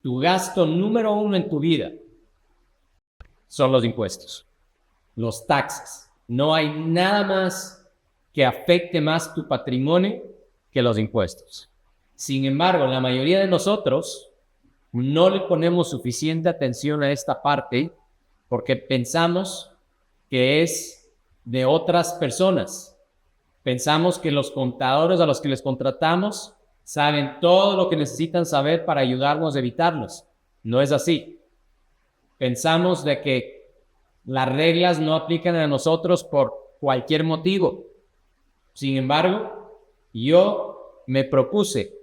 Tu gasto número uno en tu vida son los impuestos, los taxes. No hay nada más que afecte más tu patrimonio que los impuestos. Sin embargo, la mayoría de nosotros no le ponemos suficiente atención a esta parte porque pensamos que es de otras personas. Pensamos que los contadores a los que les contratamos saben todo lo que necesitan saber para ayudarnos a evitarlos. No es así. Pensamos de que las reglas no aplican a nosotros por cualquier motivo. Sin embargo, yo me propuse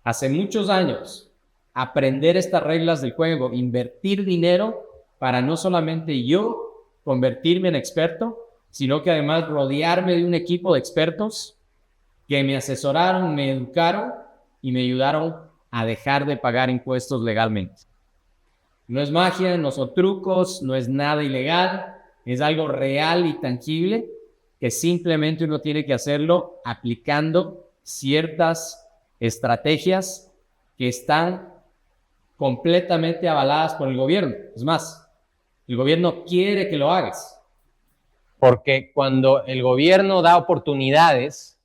hace muchos años aprender estas reglas del juego, invertir dinero para no solamente yo convertirme en experto, sino que además rodearme de un equipo de expertos que me asesoraron, me educaron y me ayudaron a dejar de pagar impuestos legalmente. No es magia, no son trucos, no es nada ilegal, es algo real y tangible que simplemente uno tiene que hacerlo aplicando ciertas estrategias que están completamente avaladas por el gobierno. Es más, el gobierno quiere que lo hagas. Porque cuando el gobierno da oportunidades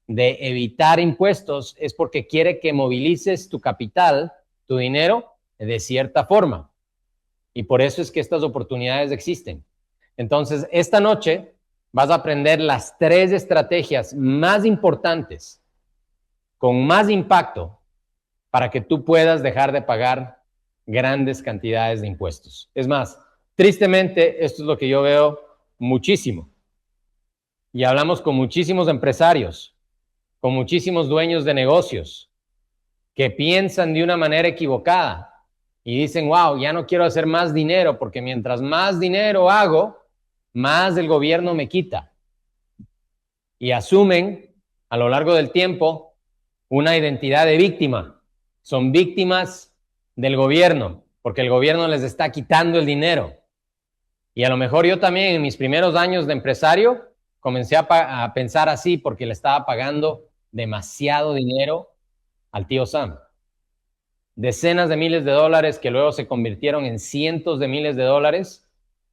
de evitar impuestos es porque quiere que movilices tu capital, tu dinero, de cierta forma. Y por eso es que estas oportunidades existen. Entonces, esta noche vas a aprender las 3 estrategias más importantes, con más impacto, para que tú puedas dejar de pagar grandes cantidades de impuestos. Es más, tristemente, esto es lo que yo veo muchísimo. Y hablamos con muchísimos empresarios, con muchísimos dueños de negocios, que piensan de una manera equivocada y dicen, wow, ya no quiero hacer más dinero, porque mientras más dinero hago, más el gobierno me quita. Y asumen a lo largo del tiempo una identidad de víctima. Son víctimas del gobierno, porque el gobierno les está quitando el dinero. Y a lo mejor yo también en mis primeros años de empresario comencé a pensar así porque le estaba pagando demasiado dinero al tío Sam. Decenas de miles de dólares que luego se convirtieron en cientos de miles de dólares,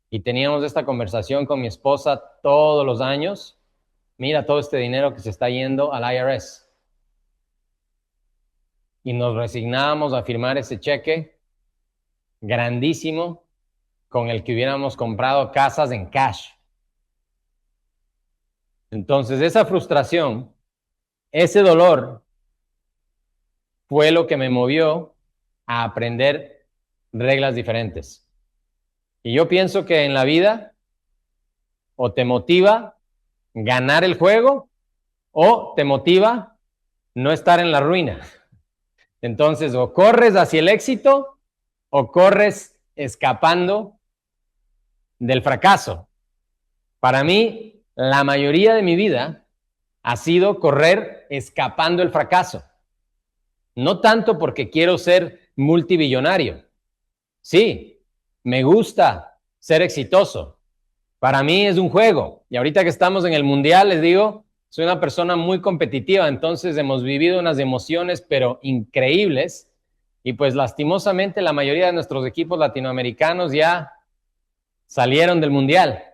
y teníamos esta conversación con mi esposa todos los años. Mira todo este dinero que se está yendo al IRS. Y nos resignábamos a firmar ese cheque grandísimo con el que hubiéramos comprado casas en cash. Entonces, esa frustración, ese dolor, fue lo que me movió a aprender reglas diferentes. Y yo pienso que en la vida o te motiva ganar el juego o te motiva no estar en la ruina. Entonces, o corres hacia el éxito o corres escapando del fracaso. Para mí, la mayoría de mi vida ha sido correr escapando el fracaso. No tanto porque quiero ser multibillonario. Sí, me gusta ser exitoso. Para mí es un juego. Y ahorita que estamos en el mundial, les digo, soy una persona muy competitiva. Entonces hemos vivido unas emociones, pero increíbles. Y pues lastimosamente la mayoría de nuestros equipos latinoamericanos ya salieron del mundial.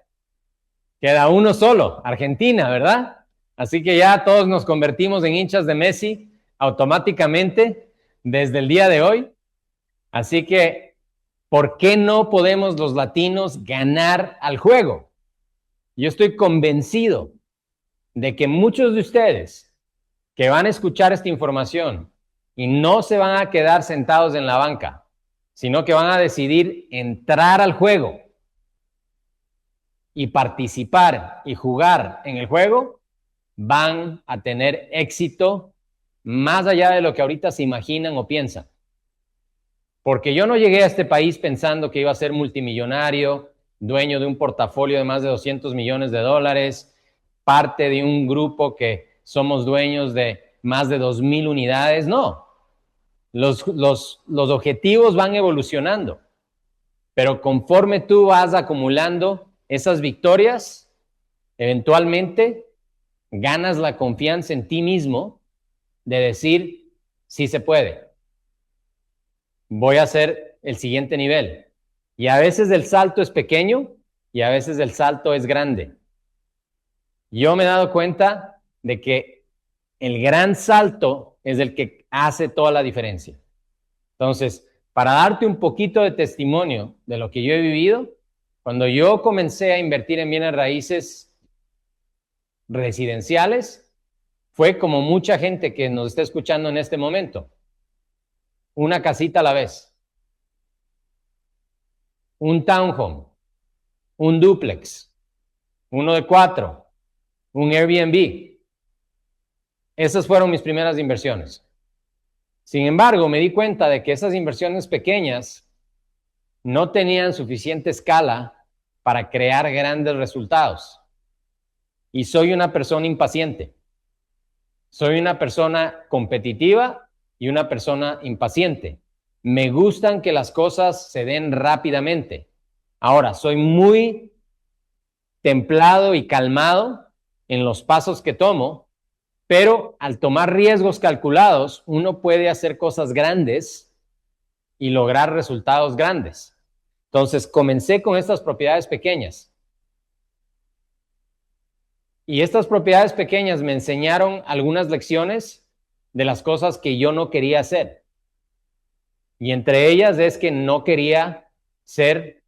Queda uno solo, Argentina, ¿verdad? Así que ya todos nos convertimos en hinchas de Messi automáticamente desde el día de hoy. Así que, ¿por qué no podemos los latinos ganar al juego? Yo estoy convencido de que muchos de ustedes que van a escuchar esta información y no se van a quedar sentados en la banca, sino que van a decidir entrar al juego y participar y jugar en el juego, van a tener éxito más allá de lo que ahorita se imaginan o piensan. Porque yo no llegué a este país pensando que iba a ser multimillonario, dueño de un portafolio de más de 200 millones de dólares, parte de un grupo que somos dueños de más de 2,000 unidades. No, los objetivos van evolucionando, pero conforme tú vas acumulando esas victorias, eventualmente ganas la confianza en ti mismo de decir, sí se puede. voy a hacer el siguiente nivel. Y a veces el salto es pequeño y a veces el salto es grande. Yo me he dado cuenta de que el gran salto es el que hace toda la diferencia. Entonces, para darte un poquito de testimonio de lo que yo he vivido, cuando yo comencé a invertir en bienes raíces residenciales, fue como mucha gente que nos está escuchando en este momento. Una casita a la vez. Un townhome. Un dúplex. Uno de 4. Un Airbnb. Esas fueron mis primeras inversiones. Sin embargo, me di cuenta de que esas inversiones pequeñas no tenían suficiente escala para crear grandes resultados. Y soy una persona impaciente. Soy una persona competitiva y una persona impaciente. Me gustan que las cosas se den rápidamente. Ahora, soy muy templado y calmado en los pasos que tomo, pero al tomar riesgos calculados, uno puede hacer cosas grandes y lograr resultados grandes. Entonces, comencé con estas propiedades pequeñas. Y estas propiedades pequeñas me enseñaron algunas lecciones de las cosas que yo no quería hacer. Y entre ellas es que no quería ser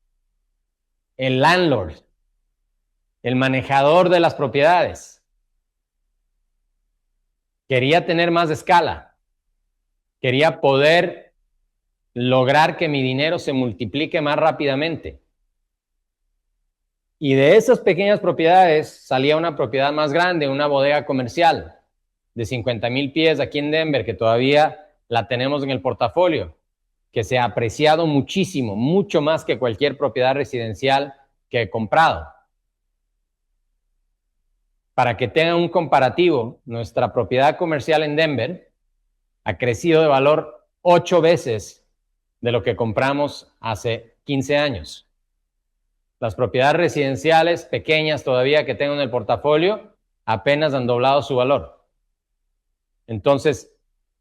el landlord, el manejador de las propiedades. Quería tener más escala. Quería poder lograr que mi dinero se multiplique más rápidamente. Y de esas pequeñas propiedades salía una propiedad más grande, una bodega comercial de 50,000 pies aquí en Denver, que todavía la tenemos en el portafolio, que se ha apreciado muchísimo, mucho más que cualquier propiedad residencial que he comprado. Para que tengan un comparativo, nuestra propiedad comercial en Denver ha crecido de valor 8 veces de lo que compramos hace 15 años. Las propiedades residenciales pequeñas todavía que tengo en el portafolio apenas han doblado su valor. Entonces,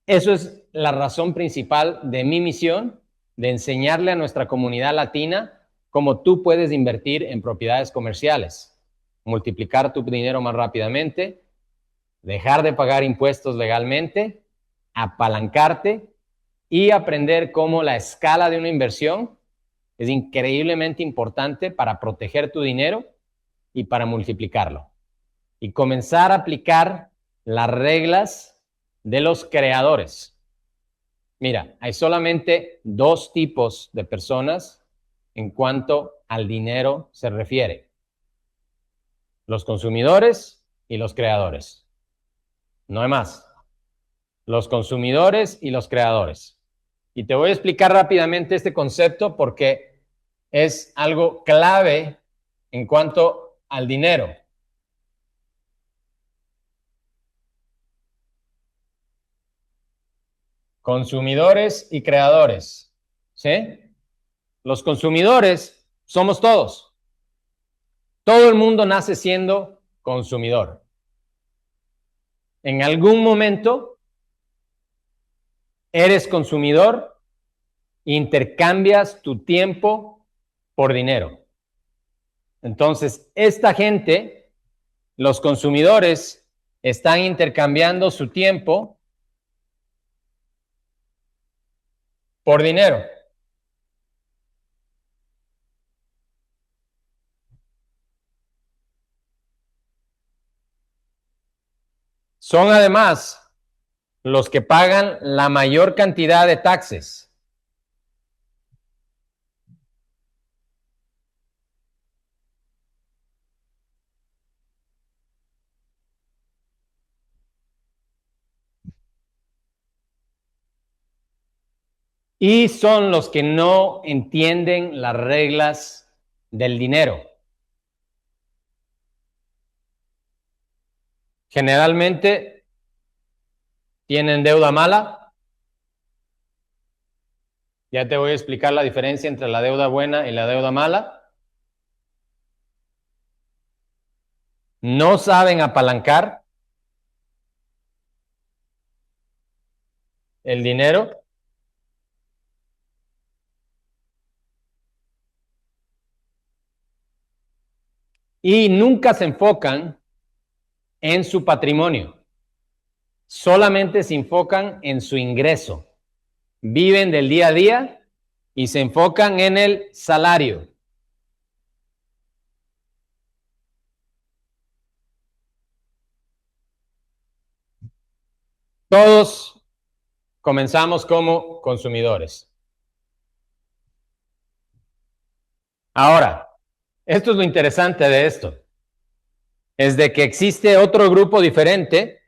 eso es la razón principal de mi misión, de enseñarle a nuestra comunidad latina cómo tú puedes invertir en propiedades comerciales, multiplicar tu dinero más rápidamente, dejar de pagar impuestos legalmente, apalancarte y aprender cómo la escala de una inversión es increíblemente importante para proteger tu dinero y para multiplicarlo. Y comenzar a aplicar las reglas de los creadores. Mira, hay solamente 2 tipos de personas en cuanto al dinero se refiere: los consumidores y los creadores. No hay más. Los consumidores y los creadores. Y te voy a explicar rápidamente este concepto porque es algo clave en cuanto al dinero. Consumidores y creadores, ¿sí? Los consumidores somos todos. Todo el mundo nace siendo consumidor. En algún momento eres consumidor, intercambias tu tiempo por dinero. Entonces, esta gente, los consumidores, están intercambiando su tiempo por dinero. Son además los que pagan la mayor cantidad de taxes. Y son los que no entienden las reglas del dinero. Generalmente tienen deuda mala. Ya te voy a explicar la diferencia entre la deuda buena y la deuda mala. No saben apalancar el dinero. y nunca se enfocan en su patrimonio. Solamente se enfocan en su ingreso. Viven del día a día y se enfocan en el salario. Todos comenzamos como consumidores. Ahora, esto es lo interesante de esto. Es de que existe otro grupo diferente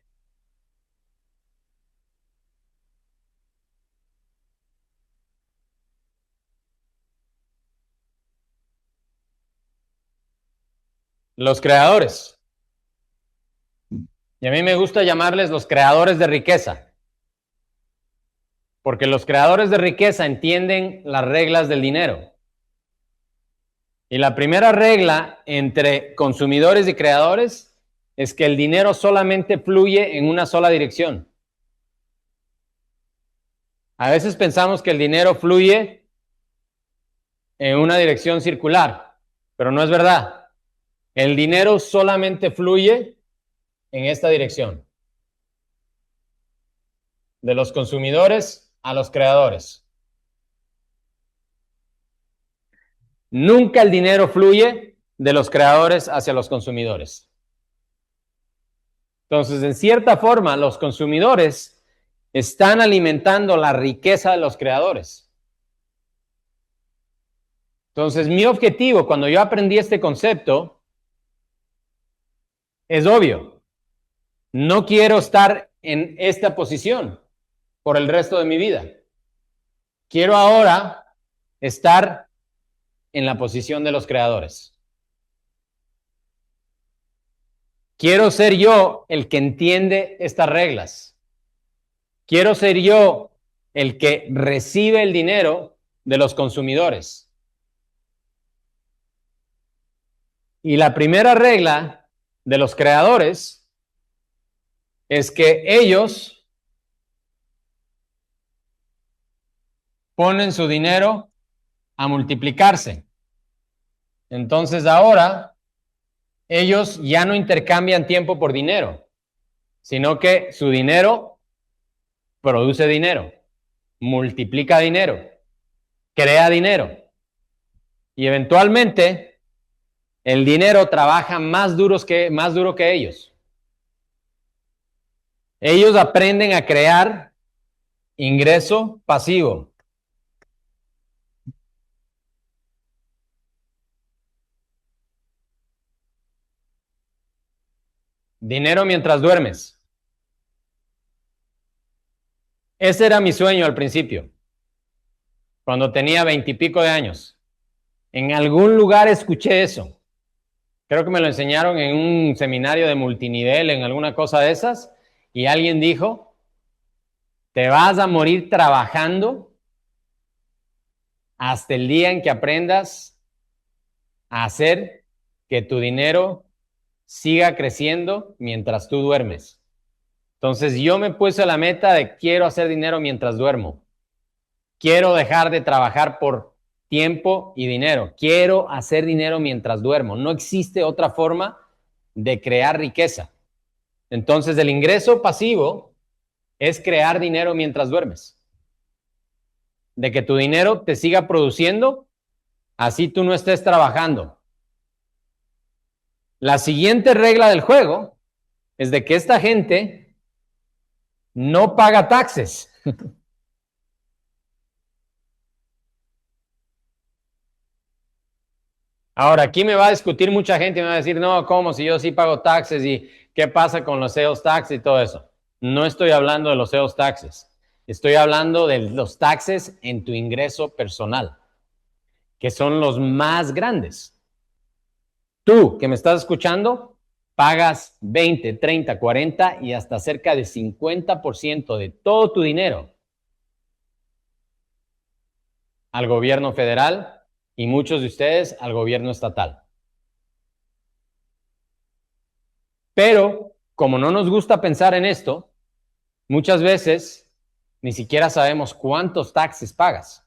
los creadores. Y a mí me gusta llamarles los creadores de riqueza. Porque los creadores de riqueza entienden las reglas del dinero. Y la primera regla entre consumidores y creadores es que el dinero solamente fluye en una sola dirección. A veces pensamos que el dinero fluye en una dirección circular, pero no es verdad. El dinero solamente fluye en esta dirección. De los consumidores a los creadores. Nunca el dinero fluye de los creadores hacia los consumidores. Entonces, en cierta forma, los consumidores están alimentando la riqueza de los creadores. Entonces, mi objetivo cuando yo aprendí este concepto es obvio. No quiero estar en esta posición por el resto de mi vida. Quiero ahora estar en la posición de los creadores. Quiero ser yo el que entiende estas reglas. Quiero ser yo el que recibe el dinero de los consumidores. Y la primera regla de los creadores es que ellos ponen su dinero a multiplicarse. Entonces ahora ellos ya no intercambian tiempo por dinero, sino que su dinero produce dinero, multiplica dinero, crea dinero. Y eventualmente el dinero trabaja más duro que ellos. Ellos aprenden a crear ingreso pasivo. Dinero mientras duermes. Ese era mi sueño al principio, cuando tenía 20 y pico de años. En algún lugar escuché eso. Creo que me lo enseñaron en un seminario de multinivel, en alguna cosa de esas, y alguien dijo, te vas a morir trabajando hasta el día en que aprendas a hacer que tu dinero siga creciendo mientras tú duermes. Entonces yo me puse la meta de quiero hacer dinero mientras duermo. Quiero dejar de trabajar por tiempo y dinero. Quiero hacer dinero mientras duermo. No existe otra forma de crear riqueza. Entonces el ingreso pasivo es crear dinero mientras duermes. De que tu dinero te siga produciendo, así tú no estés trabajando. La siguiente regla del juego es de que esta gente no paga taxes. Ahora, aquí me va a discutir mucha gente y me va a decir, no, ¿cómo? Si yo sí pago taxes y qué pasa con los sales tax y todo eso. No estoy hablando de los sales taxes. Estoy hablando de los taxes en tu ingreso personal, que son los más grandes. Tú, que me estás escuchando, pagas 20, 30, 40 y hasta cerca de 50% de todo tu dinero al gobierno federal y muchos de ustedes al gobierno estatal. Pero, como no nos gusta pensar en esto, muchas veces ni siquiera sabemos cuántos taxes pagas.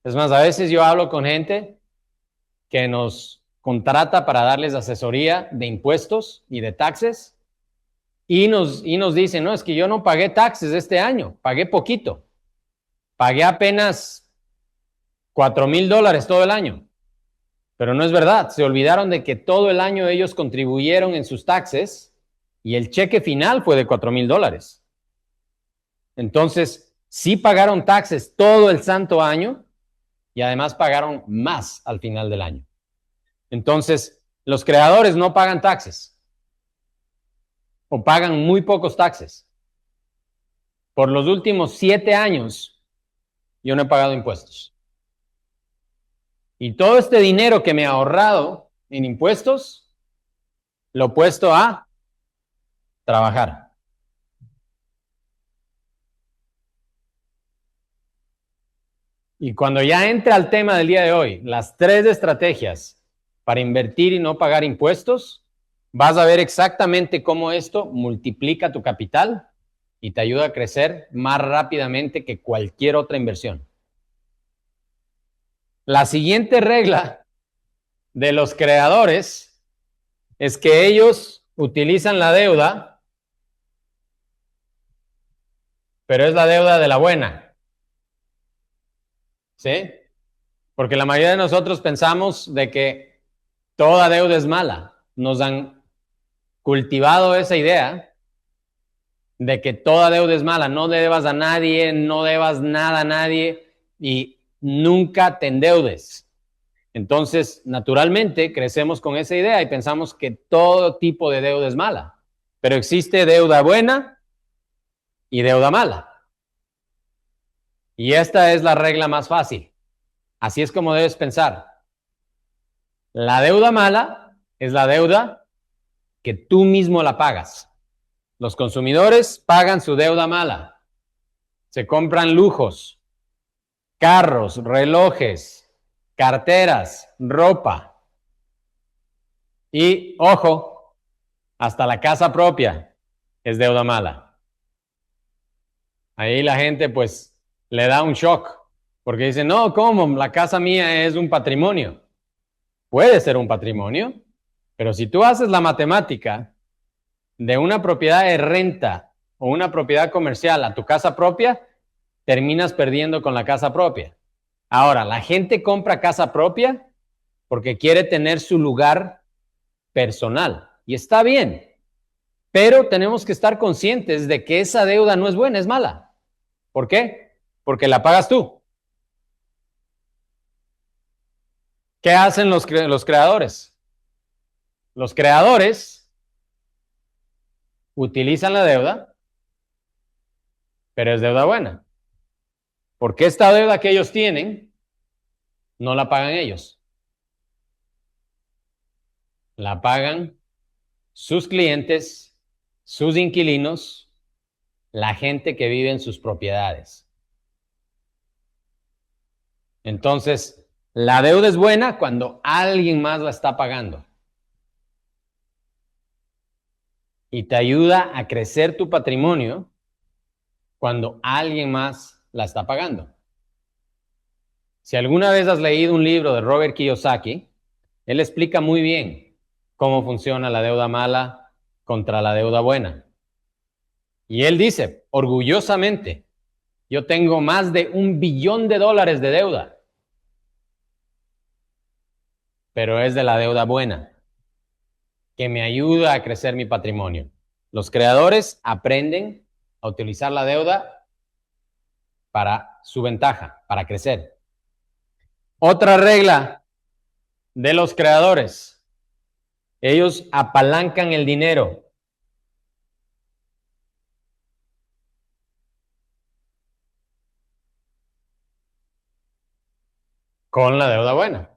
Es más, a veces yo hablo con gente que nos contrata para darles asesoría de impuestos y de taxes y nos dicen, no, es que yo no pagué taxes este año, pagué poquito, pagué apenas $4,000 todo el año. Pero no es verdad, se olvidaron de que todo el año ellos contribuyeron en sus taxes y el cheque final fue de $4,000. Entonces, sí pagaron taxes todo el santo año y además pagaron más al final del año. Entonces, los creadores no pagan taxes o pagan muy pocos taxes. Por los últimos 7 años, yo no he pagado impuestos. Y todo este dinero que me he ahorrado en impuestos, lo he puesto a trabajar. Y cuando ya entre al tema del día de hoy, las 3 estrategias para invertir y no pagar impuestos, vas a ver exactamente cómo esto multiplica tu capital y te ayuda a crecer más rápidamente que cualquier otra inversión. La siguiente regla de los creadores es que ellos utilizan la deuda, pero es la deuda de la buena. ¿Sí? Porque la mayoría de nosotros pensamos de que toda deuda es mala. Nos han cultivado esa idea de que toda deuda es mala. No le debas a nadie, no debas nada a nadie y nunca te endeudes. Entonces, naturalmente, crecemos con esa idea y pensamos que todo tipo de deuda es mala. Pero existe deuda buena y deuda mala. Y esta es la regla más fácil. Así es como debes pensar. La deuda mala es la deuda que tú mismo la pagas. Los consumidores pagan su deuda mala. Se compran lujos, carros, relojes, carteras, ropa. Y, ojo, hasta la casa propia es deuda mala. Ahí la gente pues le da un shock porque dice, no, ¿cómo? La casa mía es un patrimonio. Puede ser un patrimonio, pero si tú haces la matemática de una propiedad de renta o una propiedad comercial a tu casa propia, terminas perdiendo con la casa propia. Ahora, la gente compra casa propia porque quiere tener su lugar personal y está bien, pero tenemos que estar conscientes de que esa deuda no es buena, es mala. ¿Por qué? Porque la pagas tú. ¿Qué hacen los creadores? Los creadores utilizan la deuda, pero es deuda buena. Porque esta deuda que ellos tienen, no la pagan ellos. La pagan sus clientes, sus inquilinos, la gente que vive en sus propiedades. Entonces, la deuda es buena cuando alguien más la está pagando. Y te ayuda a crecer tu patrimonio cuando alguien más la está pagando. Si alguna vez has leído un libro de Robert Kiyosaki, él explica muy bien cómo funciona la deuda mala contra la deuda buena. Y él dice, orgullosamente, yo tengo más de $1 billón de deuda, pero es de la deuda buena, que me ayuda a crecer mi patrimonio. Los creadores aprenden a utilizar la deuda para su ventaja, para crecer. Otra regla de los creadores, ellos apalancan el dinero. Con la deuda buena.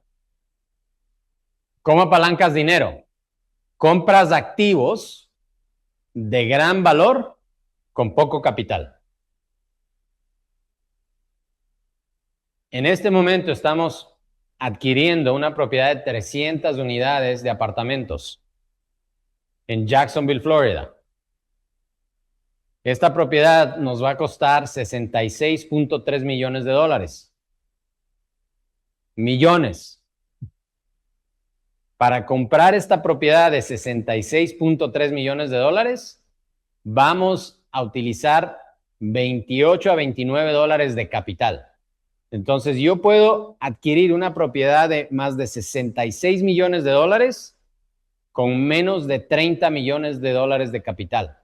¿Cómo apalancas dinero? Compras activos de gran valor con poco capital. En este momento estamos adquiriendo una propiedad de 300 unidades de apartamentos en Jacksonville, Florida. Esta propiedad nos va a costar $66.3 millones. Millones. para comprar esta propiedad de 66.3 millones de dólares, vamos a utilizar 28 a 29 dólares de capital. Entonces, yo puedo adquirir una propiedad de más de 66 millones de dólares con menos de 30 millones de dólares de capital.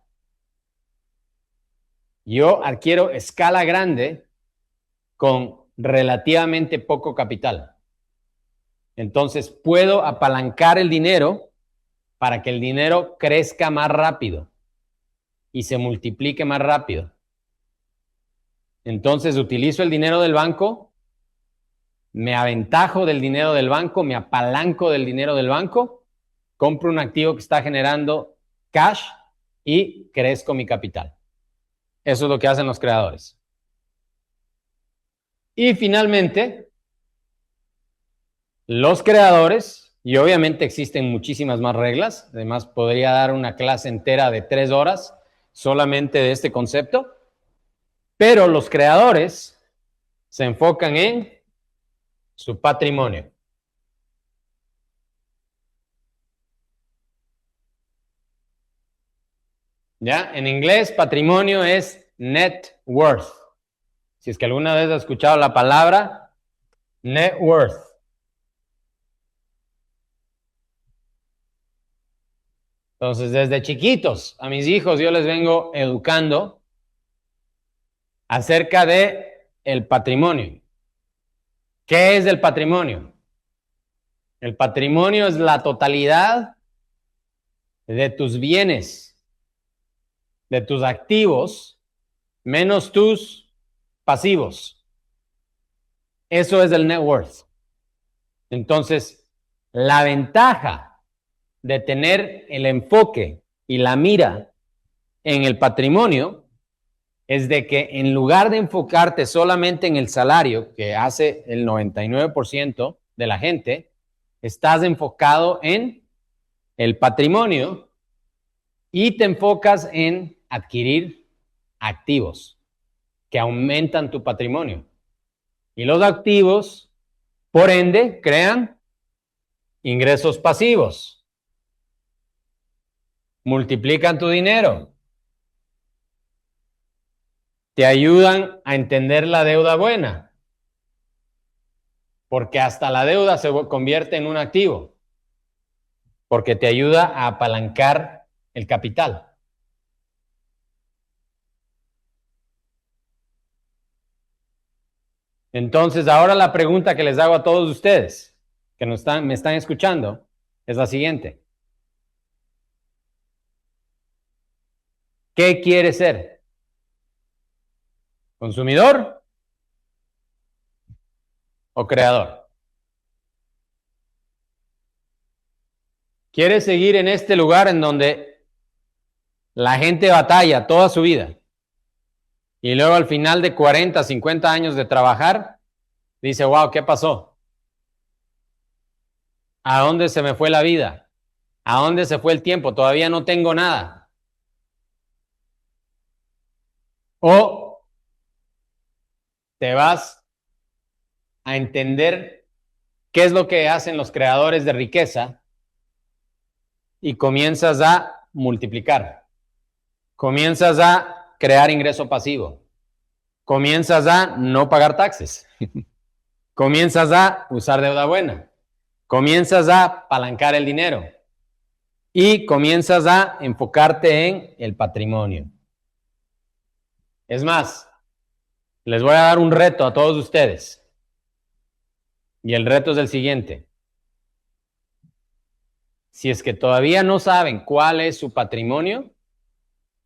Yo adquiero escala grande con relativamente poco capital. Entonces, puedo apalancar el dinero para que el dinero crezca más rápido y se multiplique más rápido. Entonces, utilizo el dinero del banco, me aventajo del dinero del banco, me apalanco del dinero del banco, compro un activo que está generando cash y crezco mi capital. Eso es lo que hacen los creadores. Y finalmente, los creadores, y obviamente existen muchísimas más reglas, además podría dar una clase entera de 3 horas solamente de este concepto, pero los creadores se enfocan en su patrimonio. ¿Ya? En inglés, patrimonio es net worth. Si es que alguna vez has escuchado la palabra net worth. Entonces, desde chiquitos a mis hijos yo les vengo educando acerca de el patrimonio. ¿Qué es el patrimonio? El patrimonio es la totalidad de tus bienes, de tus activos, menos tus pasivos. Eso es el net worth. Entonces, la ventaja de tener el enfoque y la mira en el patrimonio es de que en lugar de enfocarte solamente en el salario, que hace el 99% de la gente, estás enfocado en el patrimonio y te enfocas en adquirir activos que aumentan tu patrimonio. Y los activos, por ende, crean ingresos pasivos, multiplican tu dinero, te ayudan a entender la deuda buena, porque hasta la deuda se convierte en un activo, porque te ayuda a apalancar el capital. Entonces, ahora la pregunta que les hago a todos ustedes que me están escuchando es la siguiente. ¿Qué quiere ser? ¿Consumidor o creador? ¿Quiere seguir en este lugar en donde la gente batalla toda su vida y luego al final de 40, 50 años de trabajar, dice, wow, ¿qué pasó? ¿A dónde se me fue la vida? ¿A dónde se fue el tiempo? Todavía no tengo nada. O te vas a entender qué es lo que hacen los creadores de riqueza y comienzas a multiplicar. Comienzas a crear ingreso pasivo. Comienzas a no pagar taxes. Comienzas a usar deuda buena. Comienzas a apalancar el dinero. Y comienzas a enfocarte en el patrimonio. Es más, les voy a dar un reto a todos ustedes. Y el reto es el siguiente. Si es que todavía no saben cuál es su patrimonio,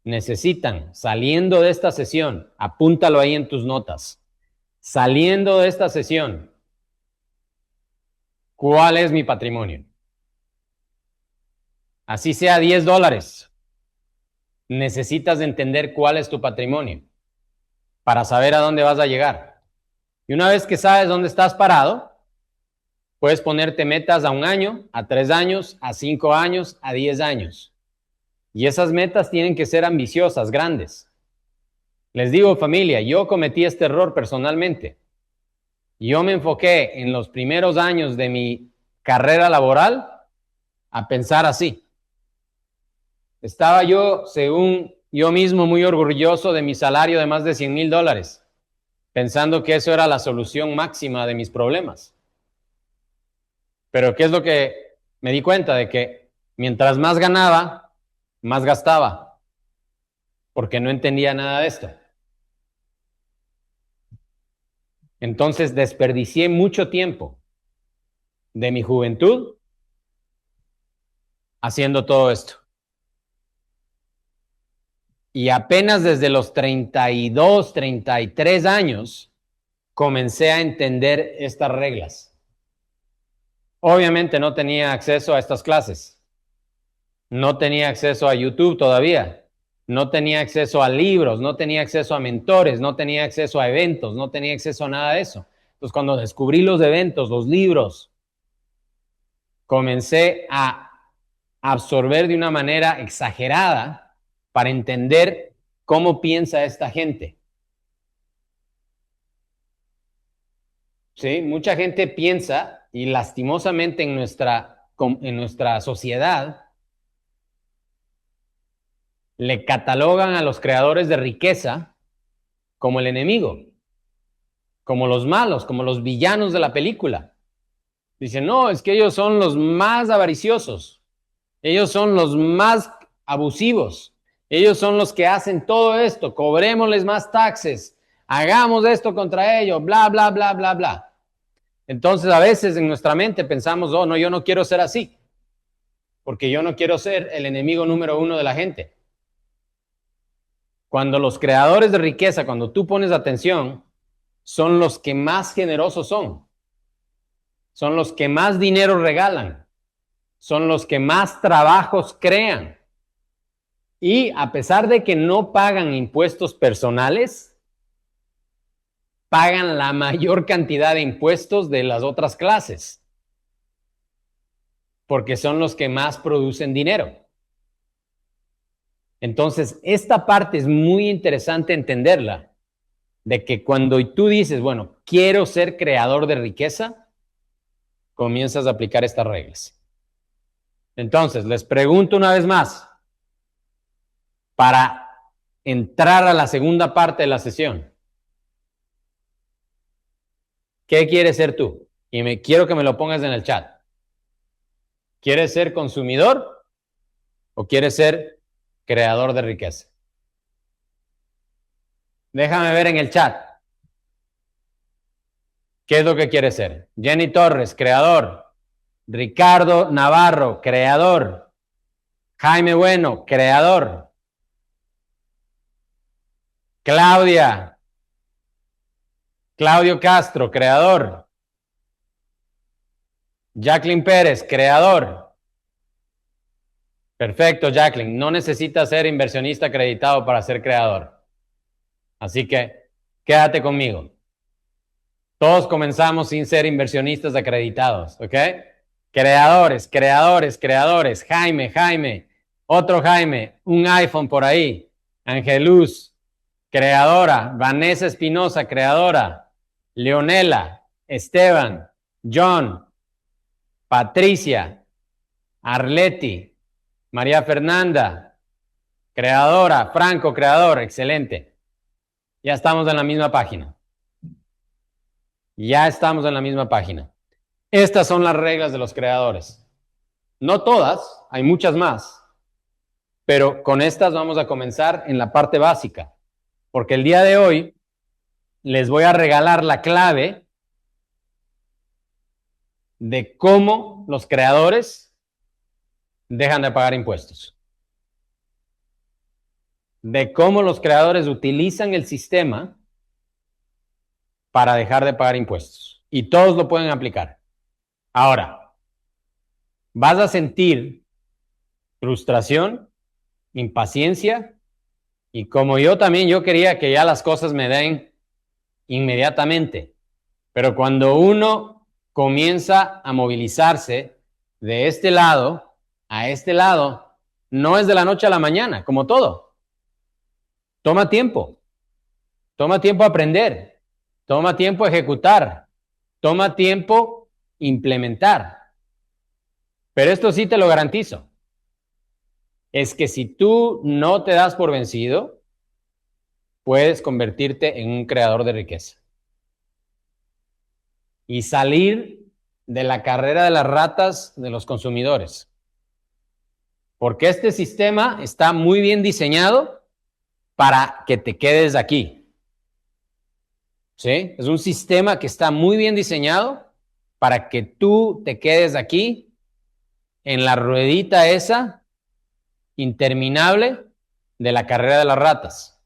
necesitan, saliendo de esta sesión, apúntalo ahí en tus notas, saliendo de esta sesión, ¿cuál es mi patrimonio? Así sea $10. Necesitas entender cuál es tu patrimonio para saber a dónde vas a llegar. Y una vez que sabes dónde estás parado, puedes ponerte metas a 1 año, a 3 años, a 5 años, a 10 años. Y esas metas tienen que ser ambiciosas, grandes. Les digo, familia, yo cometí este error personalmente. Yo me enfoqué en los primeros años de mi carrera laboral a pensar así. Estaba yo, según yo mismo, muy orgulloso de mi salario de más de $100,000, pensando que eso era la solución máxima de mis problemas. Pero ¿qué es lo que me di cuenta? De que mientras más ganaba, más gastaba, porque no entendía nada de esto. Entonces desperdicié mucho tiempo de mi juventud haciendo todo esto. Y apenas desde los 32, 33 años comencé a entender estas reglas. Obviamente no tenía acceso a estas clases. No tenía acceso a YouTube todavía. No tenía acceso a libros, no tenía acceso a mentores, no tenía acceso a eventos, no tenía acceso a nada de eso. Entonces, cuando descubrí los eventos, los libros, comencé a absorber de una manera exagerada para entender cómo piensa esta gente. ¿Sí? Mucha gente piensa, y lastimosamente en nuestra sociedad, le catalogan a los creadores de riqueza como el enemigo, como los malos, como los villanos de la película. Dicen, no, es que ellos son los más avariciosos, ellos son los más abusivos, ellos son los que hacen todo esto, cobrémosles más taxes, hagamos esto contra ellos, bla, bla, bla, bla, bla. Entonces a veces en nuestra mente pensamos, oh, no, yo no quiero ser así, porque yo no quiero ser el enemigo número uno de la gente. Cuando los creadores de riqueza, cuando tú pones atención, son los que más generosos son los que más dinero regalan, son los que más trabajos crean. Y a pesar de que no pagan impuestos personales, pagan la mayor cantidad de impuestos de las otras clases, porque son los que más producen dinero. Entonces, esta parte es muy interesante entenderla, de que cuando tú dices, bueno, quiero ser creador de riqueza, comienzas a aplicar estas reglas. Entonces, les pregunto una vez más, para entrar a la segunda parte de la sesión, ¿qué quieres ser tú? Y quiero que me lo pongas en el chat. ¿Quieres ser consumidor o quieres ser creador de riqueza? Déjame ver en el chat. ¿Qué es lo que quieres ser? Jenny Torres, creador. Ricardo Navarro, creador. Jaime Bueno, creador. Claudio Castro, creador. Jacqueline Pérez, creador. Perfecto, Jacqueline. No necesitas ser inversionista acreditado para ser creador. Así que quédate conmigo. Todos comenzamos sin ser inversionistas acreditados, ¿ok? Creadores, creadores, creadores. Jaime, otro Jaime, un iPhone por ahí. Angeluz, creadora. Vanessa Espinosa, creadora. Leonela, Esteban, John, Patricia, Arleti, María Fernanda, creadora. Franco, creador. Excelente. Ya estamos en la misma página. Ya estamos en la misma página. Estas son las reglas de los creadores. No todas, hay muchas más, pero con estas vamos a comenzar en la parte básica, porque el día de hoy les voy a regalar la clave de cómo los creadores dejan de pagar impuestos, de cómo los creadores utilizan el sistema para dejar de pagar impuestos, y todos lo pueden aplicar. Ahora, vas a sentir frustración, impaciencia, y como yo también, yo quería que ya las cosas me den inmediatamente, pero cuando uno comienza a movilizarse de este lado a este lado, no es de la noche a la mañana, como todo. Toma tiempo a aprender, toma tiempo a ejecutar, toma tiempo implementar. Pero esto sí te lo garantizo. Es que si tú no te das por vencido, puedes convertirte en un creador de riqueza. Y salir de la carrera de las ratas de los consumidores. Porque este sistema está muy bien diseñado para que te quedes aquí. ¿Sí? Es un sistema que está muy bien diseñado para que tú te quedes aquí en la ruedita esa interminable de la carrera de las ratas.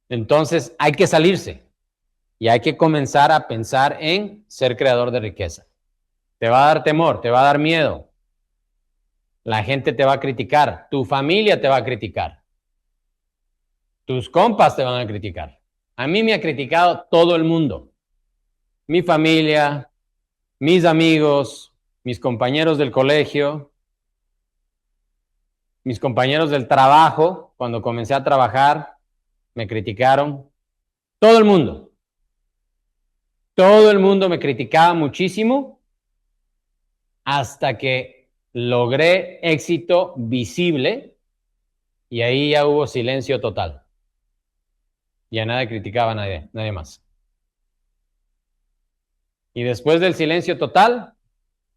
Entonces hay que salirse y hay que comenzar a pensar en ser creador de riqueza. Te va a dar temor, te va a dar miedo. La gente te va a criticar, tu familia te va a criticar, tus compas te van a criticar. A mí me ha criticado todo el mundo, mi familia, mis amigos, mis compañeros del colegio, mis compañeros del trabajo. Cuando comencé a trabajar, me criticaron. Todo el mundo me criticaba muchísimo hasta que logré éxito visible y ahí ya hubo silencio total. Ya nadie criticaba a nadie más. Y después del silencio total,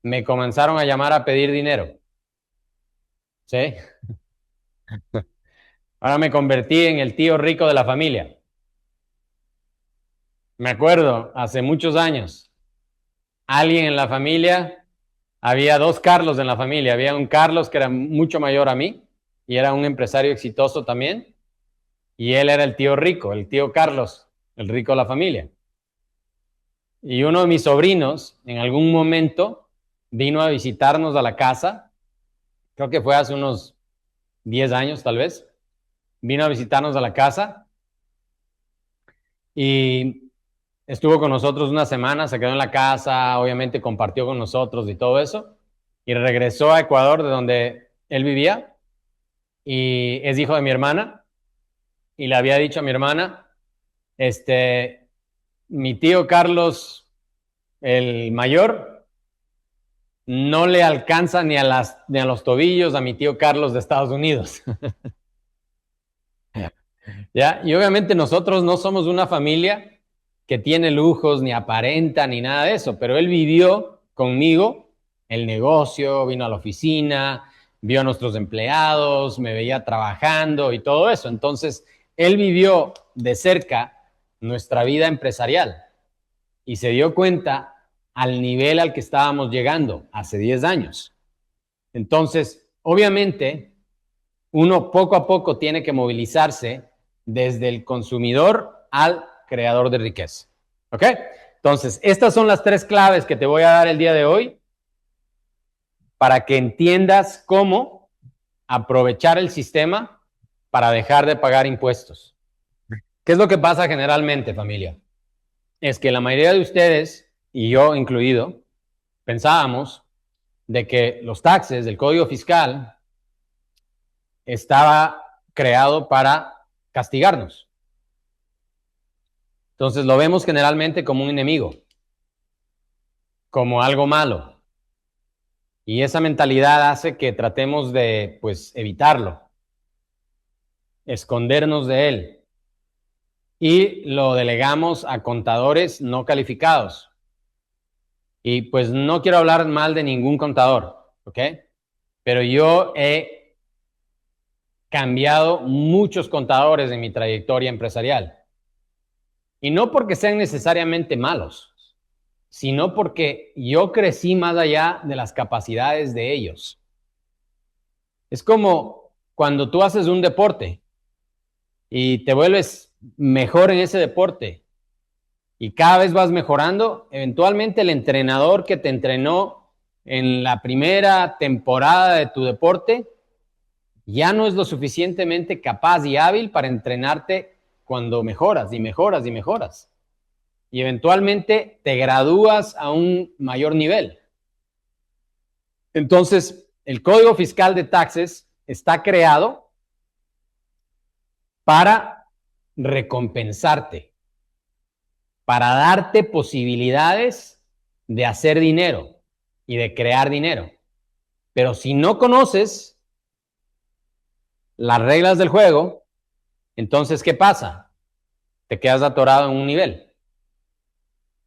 me comenzaron a llamar a pedir dinero. ¿Sí? Ahora me convertí en el tío rico de la familia. Me acuerdo, hace muchos años, alguien en la familia, había dos Carlos en la familia. Había un Carlos que era mucho mayor a mí y era un empresario exitoso también. Y él era el tío rico, el tío Carlos, el rico de la familia. Y uno de mis sobrinos, en algún momento, vino a visitarnos a la casa. Creo que fue hace unos 10 años, tal vez. Vino a visitarnos a la casa y estuvo con nosotros una semana, se quedó en la casa, obviamente compartió con nosotros y todo eso. Y regresó a Ecuador, de donde él vivía. Y es hijo de mi hermana. Y le había dicho a mi hermana, mi tío Carlos, el mayor, no le alcanza ni a los tobillos a mi tío Carlos de Estados Unidos. ¿Ya? Y obviamente nosotros no somos una familia que tiene lujos, ni aparenta, ni nada de eso, pero él vivió conmigo el negocio, vino a la oficina, vio a nuestros empleados, me veía trabajando y todo eso. Entonces, él vivió de cerca nuestra vida empresarial y se dio cuenta al nivel al que estábamos llegando hace 10 años. Entonces, obviamente, uno poco a poco tiene que movilizarse desde el consumidor al creador de riqueza. ¿Ok? Entonces, estas son las 3 claves que te voy a dar el día de hoy para que entiendas cómo aprovechar el sistema para dejar de pagar impuestos. ¿Qué es lo que pasa generalmente, familia? Es que la mayoría de ustedes, y yo incluido, pensábamos de que los taxes del Código Fiscal estaba creado para castigarnos. Entonces lo vemos generalmente como un enemigo, como algo malo. Y esa mentalidad hace que tratemos de, pues, evitarlo, escondernos de él. Y lo delegamos a contadores no calificados. Y pues no quiero hablar mal de ningún contador, ¿ok? Pero yo he cambiado muchos contadores en mi trayectoria empresarial. Y no porque sean necesariamente malos, sino porque yo crecí más allá de las capacidades de ellos. Es como cuando tú haces un deporte y te vuelves mejor en ese deporte y cada vez vas mejorando, eventualmente el entrenador que te entrenó en la primera temporada de tu deporte ya no es lo suficientemente capaz y hábil para entrenarte cuando mejoras y mejoras y mejoras. Y eventualmente te gradúas a un mayor nivel. Entonces, el Código Fiscal de Taxes está creado para recompensarte, para darte posibilidades de hacer dinero y de crear dinero. Pero si no conoces las reglas del juego, entonces, ¿qué pasa? Te quedas atorado en un nivel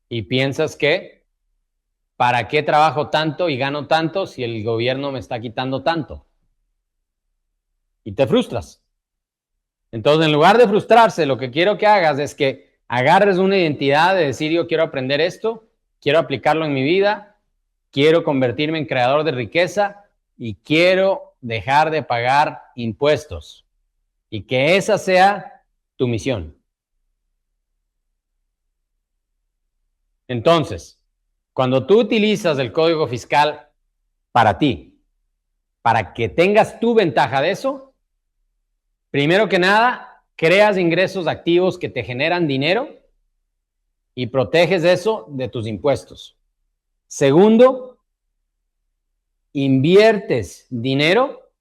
y piensas que ¿para qué trabajo tanto y gano tanto si el gobierno me está quitando tanto? Y te frustras. Entonces, en lugar de frustrarse, lo que quiero que hagas es que agarres una identidad de decir, yo quiero aprender esto, quiero aplicarlo en mi vida, quiero convertirme en creador de riqueza y quiero dejar de pagar impuestos. Y que esa sea tu misión. Entonces, cuando tú utilizas el código fiscal para ti, para que tengas tu ventaja de eso, primero que nada, creas ingresos activos que te generan dinero y proteges eso de tus impuestos. Segundo, inviertes dinero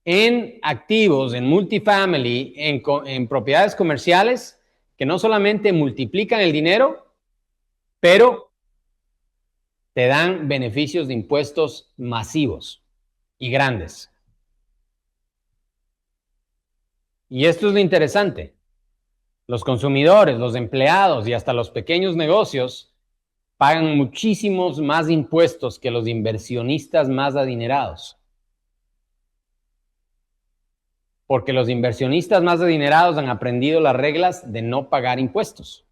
en activos, en multifamily, en propiedades comerciales que no solamente multiplican el dinero, pero te dan beneficios de impuestos masivos y grandes. Y esto es lo interesante. Los consumidores, los empleados y hasta los pequeños negocios pagan muchísimos más impuestos que los inversionistas más adinerados. Porque los inversionistas más adinerados han aprendido las reglas de no pagar impuestos.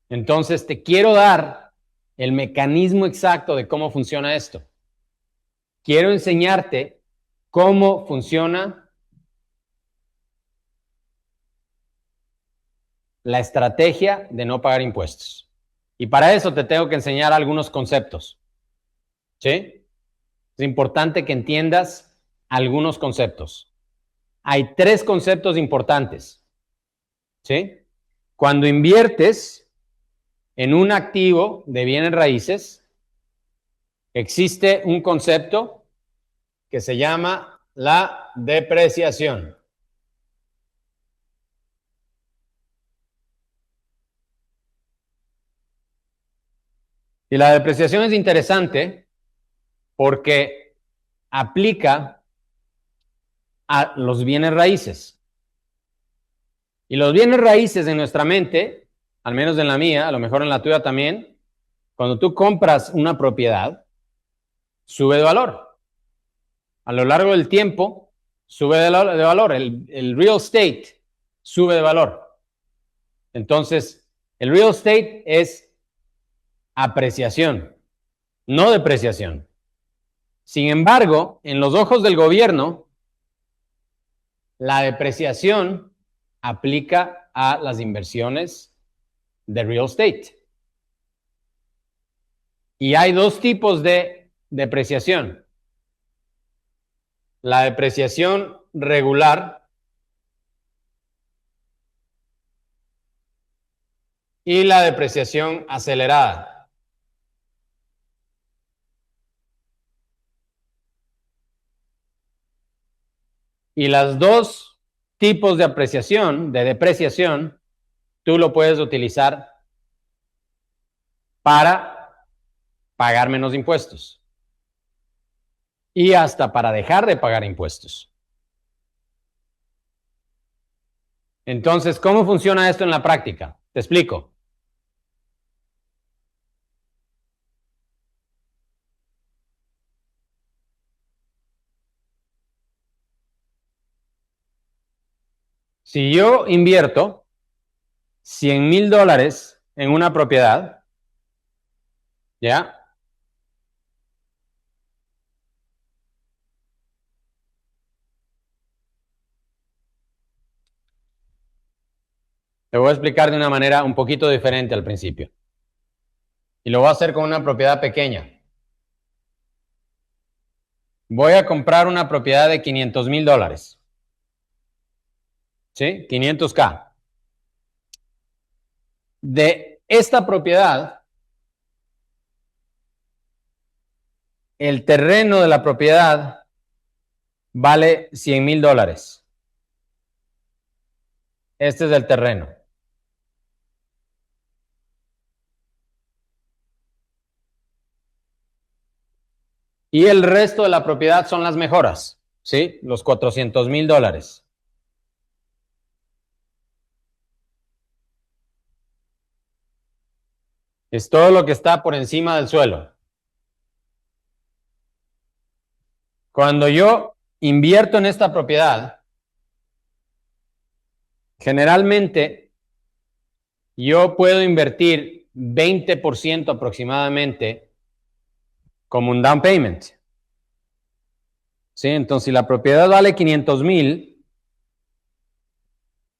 Entonces, te quiero dar el mecanismo exacto de cómo funciona esto. Quiero enseñarte cómo funciona la estrategia de no pagar impuestos. Y para eso te tengo que enseñar algunos conceptos. ¿Sí? Es importante que entiendas algunos conceptos. Hay 3 conceptos importantes. ¿Sí? Cuando inviertes en un activo de bienes raíces, existe un concepto que se llama la depreciación. Y la depreciación es interesante porque aplica a los bienes raíces. Y los bienes raíces en nuestra mente, al menos en la mía, a lo mejor en la tuya también, cuando tú compras una propiedad, sube de valor. A lo largo del tiempo, sube de valor. El real estate sube de valor. Entonces, el real estate es apreciación, no depreciación. Sin embargo, en los ojos del gobierno, la depreciación aplica a las inversiones de real estate. Y hay 2 tipos de depreciación. La depreciación regular y la depreciación acelerada. Y las 2 tipos de apreciación, de depreciación, tú lo puedes utilizar para pagar menos impuestos y hasta para dejar de pagar impuestos. Entonces, ¿cómo funciona esto en la práctica? Te explico. Si yo invierto $100,000 en una propiedad, ¿ya? Te voy a explicar de una manera un poquito diferente al principio. Y lo voy a hacer con una propiedad pequeña. Voy a comprar una propiedad de $500,000. ¿Sí? 500K. De esta propiedad, el terreno de la propiedad vale $100,000. Este es el terreno. Y el resto de la propiedad son las mejoras, ¿sí? Los $400,000. Es todo lo que está por encima del suelo. Cuando yo invierto en esta propiedad, generalmente yo puedo invertir 20% aproximadamente como un down payment. ¿Sí? Entonces, si la propiedad vale 500,000,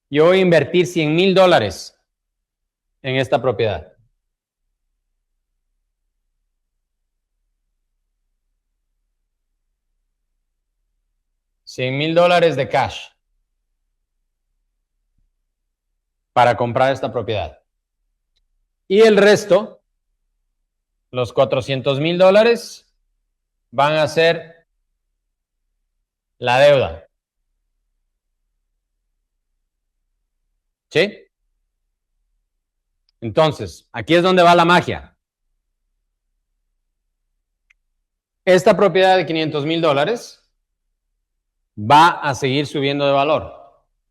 yo voy a invertir $100,000 en esta propiedad. $100,000 de cash para comprar esta propiedad. Y el resto, los $400,000, van a ser la deuda. ¿Sí? Entonces, aquí es donde va la magia. Esta propiedad de $500,000 va a seguir subiendo de valor.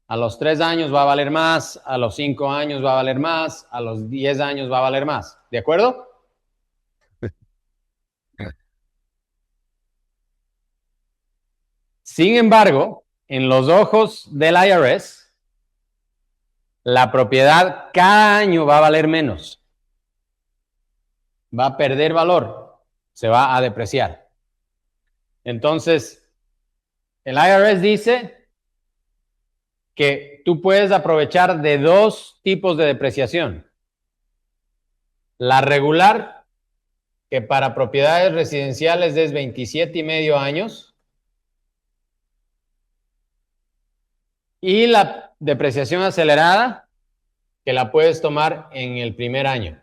A los 3 años va a valer más, a los 5 años va a valer más, a los 10 años va a valer más. ¿De acuerdo? Sin embargo, en los ojos del IRS, la propiedad cada año va a valer menos. Va a perder valor, se va a depreciar. Entonces, el IRS dice que tú puedes aprovechar de 2 tipos de depreciación. La regular, que para propiedades residenciales es 27,5 años, y la depreciación acelerada, que la puedes tomar en el primer año.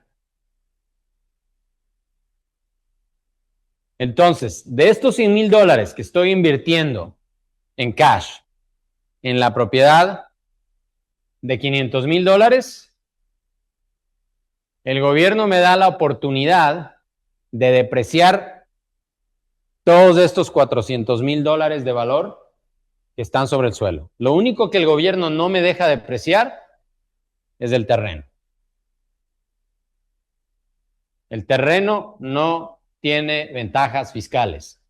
Entonces, de estos $100,000 que estoy invirtiendo en cash, en la propiedad de $500,000, el gobierno me da la oportunidad de depreciar todos estos $400,000 de valor que están sobre el suelo. Lo único que el gobierno no me deja depreciar es el terreno. El terreno no tiene ventajas fiscales.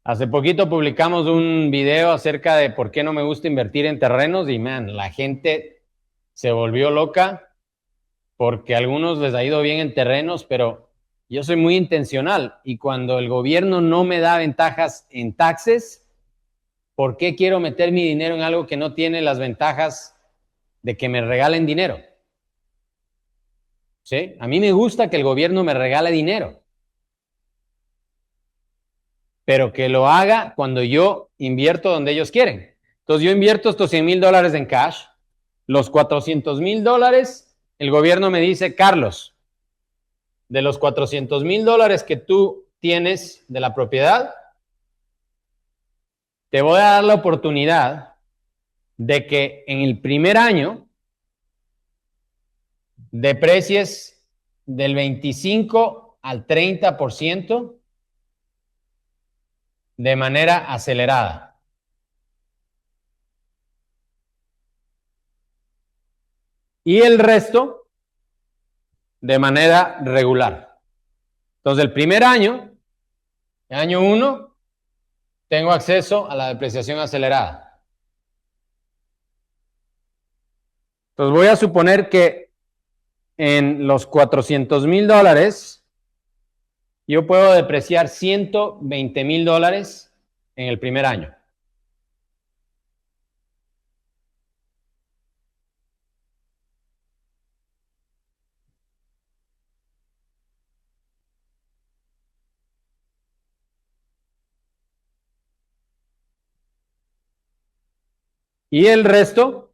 Hace poquito publicamos un video acerca de por qué no me gusta invertir en terrenos y, la gente se volvió loca porque a algunos les ha ido bien en terrenos, pero yo soy muy intencional y cuando el gobierno no me da ventajas en taxes, ¿por qué quiero meter mi dinero en algo que no tiene las ventajas de que me regalen dinero? ¿Sí? A mí me gusta que el gobierno me regale dinero, pero que lo haga cuando yo invierto donde ellos quieren. Entonces yo invierto estos $100,000 en cash, los $400,000, el gobierno me dice, Carlos, de los $400,000 que tú tienes de la propiedad, te voy a dar la oportunidad de que en el primer año deprecies del 25 al 30% de manera acelerada. Y el resto de manera regular. Entonces, el primer año, el año 1, tengo acceso a la depreciación acelerada. Entonces, voy a suponer que en los $400,000, yo puedo depreciar $120,000 en el primer año. Y el resto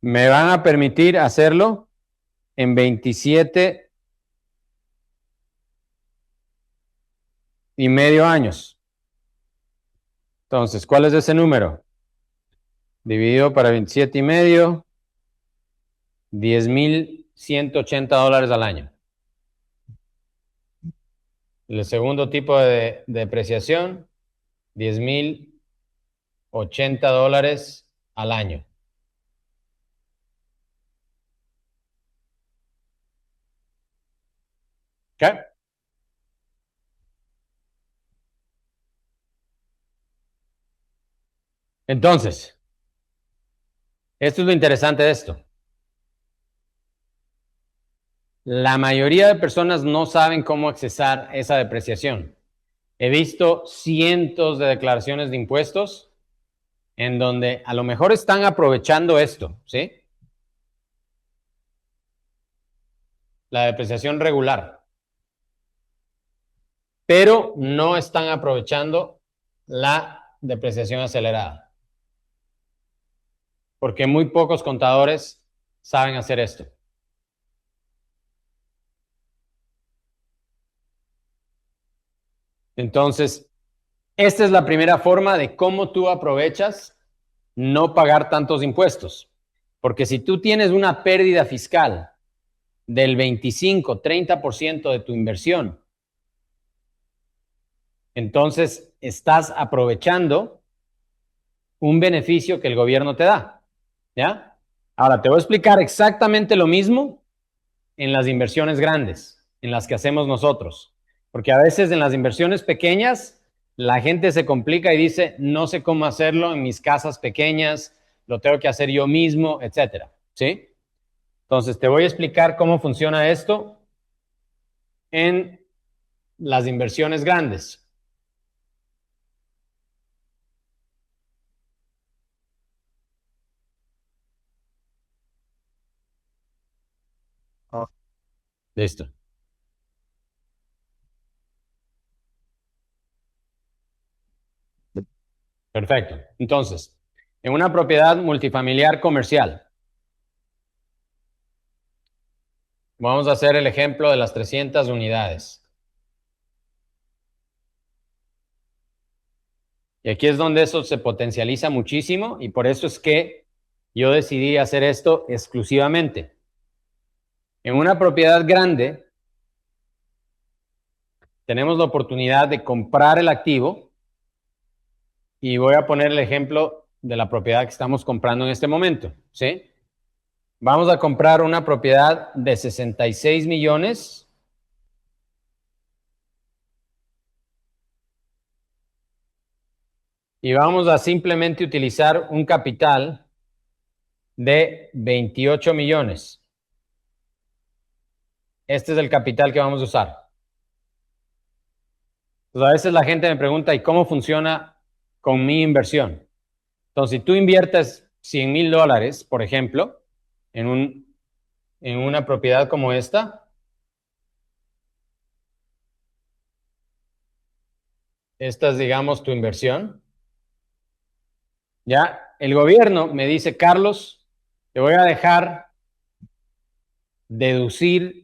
me van a permitir hacerlo en 27,5 años. Entonces, ¿cuál es ese número? dividido para 27 y medio, $10,180 al año. El segundo tipo de depreciación, $10,080 al año. ¿Ok? Entonces, esto es lo interesante de esto. La mayoría de personas no saben cómo accesar esa depreciación. He visto cientos de declaraciones de impuestos en donde a lo mejor están aprovechando esto, ¿sí? La depreciación regular. Pero no están aprovechando la depreciación acelerada. Porque muy pocos contadores saben hacer esto. Entonces, esta es la primera forma de cómo tú aprovechas no pagar tantos impuestos. Porque si tú tienes una pérdida fiscal del 25-30% de tu inversión, entonces estás aprovechando un beneficio que el gobierno te da. ¿Ya? Ahora, te voy a explicar exactamente lo mismo en las inversiones grandes, en las que hacemos nosotros. Porque a veces en las inversiones pequeñas, la gente se complica y dice, no sé cómo hacerlo en mis casas pequeñas, lo tengo que hacer yo mismo, etcétera. ¿Sí? Entonces, te voy a explicar cómo funciona esto en las inversiones grandes. Listo. Perfecto. Entonces, en una propiedad multifamiliar comercial, vamos a hacer el ejemplo de las 300 unidades. Y aquí es donde eso se potencializa muchísimo y por eso es que yo decidí hacer esto exclusivamente. En una propiedad grande, tenemos la oportunidad de comprar el activo y voy a poner el ejemplo de la propiedad que estamos comprando en este momento, ¿sí? Vamos a comprar una propiedad de 66 millones y vamos a simplemente utilizar un capital de 28 millones. Este es el capital que vamos a usar. Entonces, a veces la gente me pregunta, ¿y cómo funciona con mi inversión? Entonces, si tú inviertes $100,000, por ejemplo, en una propiedad como esta es, digamos, tu inversión. Ya, el gobierno me dice, Carlos, te voy a dejar deducir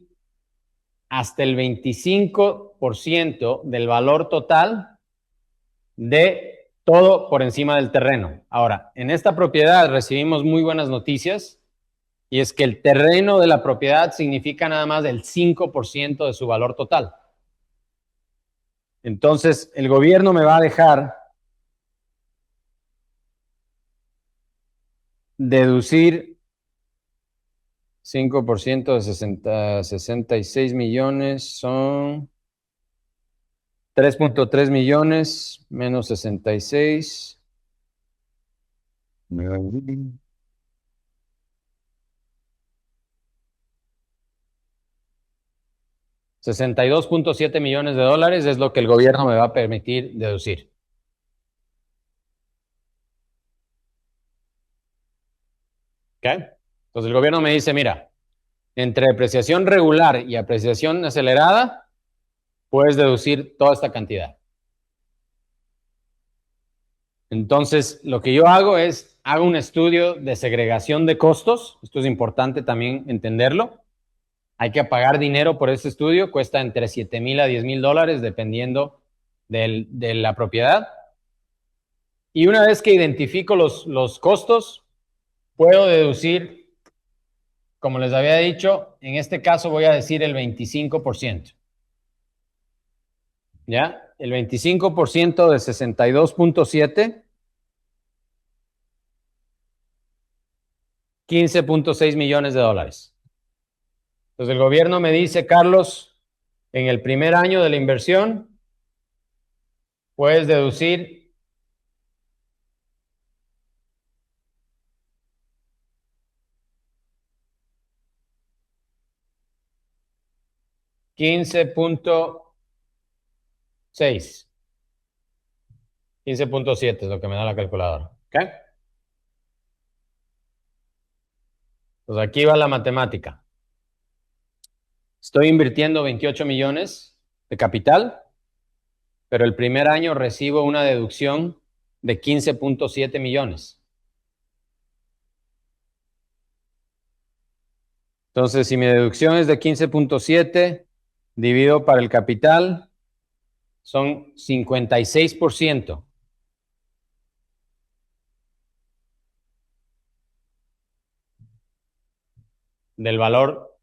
hasta el 25% del valor total de todo por encima del terreno. Ahora, en esta propiedad recibimos muy buenas noticias y es que el terreno de la propiedad significa nada más el 5% de su valor total. Entonces, el gobierno me va a dejar deducir 5% de 66 millones son 3.3 millones menos 66. 62.7 millones de dólares es lo que el gobierno me va a permitir deducir. ¿Ok? Entonces el gobierno me dice, mira, entre apreciación regular y apreciación acelerada, puedes deducir toda esta cantidad. Entonces, lo que yo hago es, hago un estudio de segregación de costos. Esto es importante también entenderlo. Hay que pagar dinero por este estudio, cuesta entre $7,000 a $10,000 dependiendo de la propiedad. Y una vez que identifico los costos, puedo deducir, como les había dicho, en este caso voy a decir el 25%. ¿Ya? El 25% de 62.7, 15.6 millones de dólares. Entonces el gobierno me dice, Carlos, en el primer año de la inversión, puedes deducir $15.7 es lo que me da la calculadora. ¿Ok? Pues aquí va la matemática. Estoy invirtiendo 28 millones de capital, pero el primer año recibo una deducción de 15.7 millones. Entonces, si mi deducción es de 15.7, dividido para el capital, son 56% del valor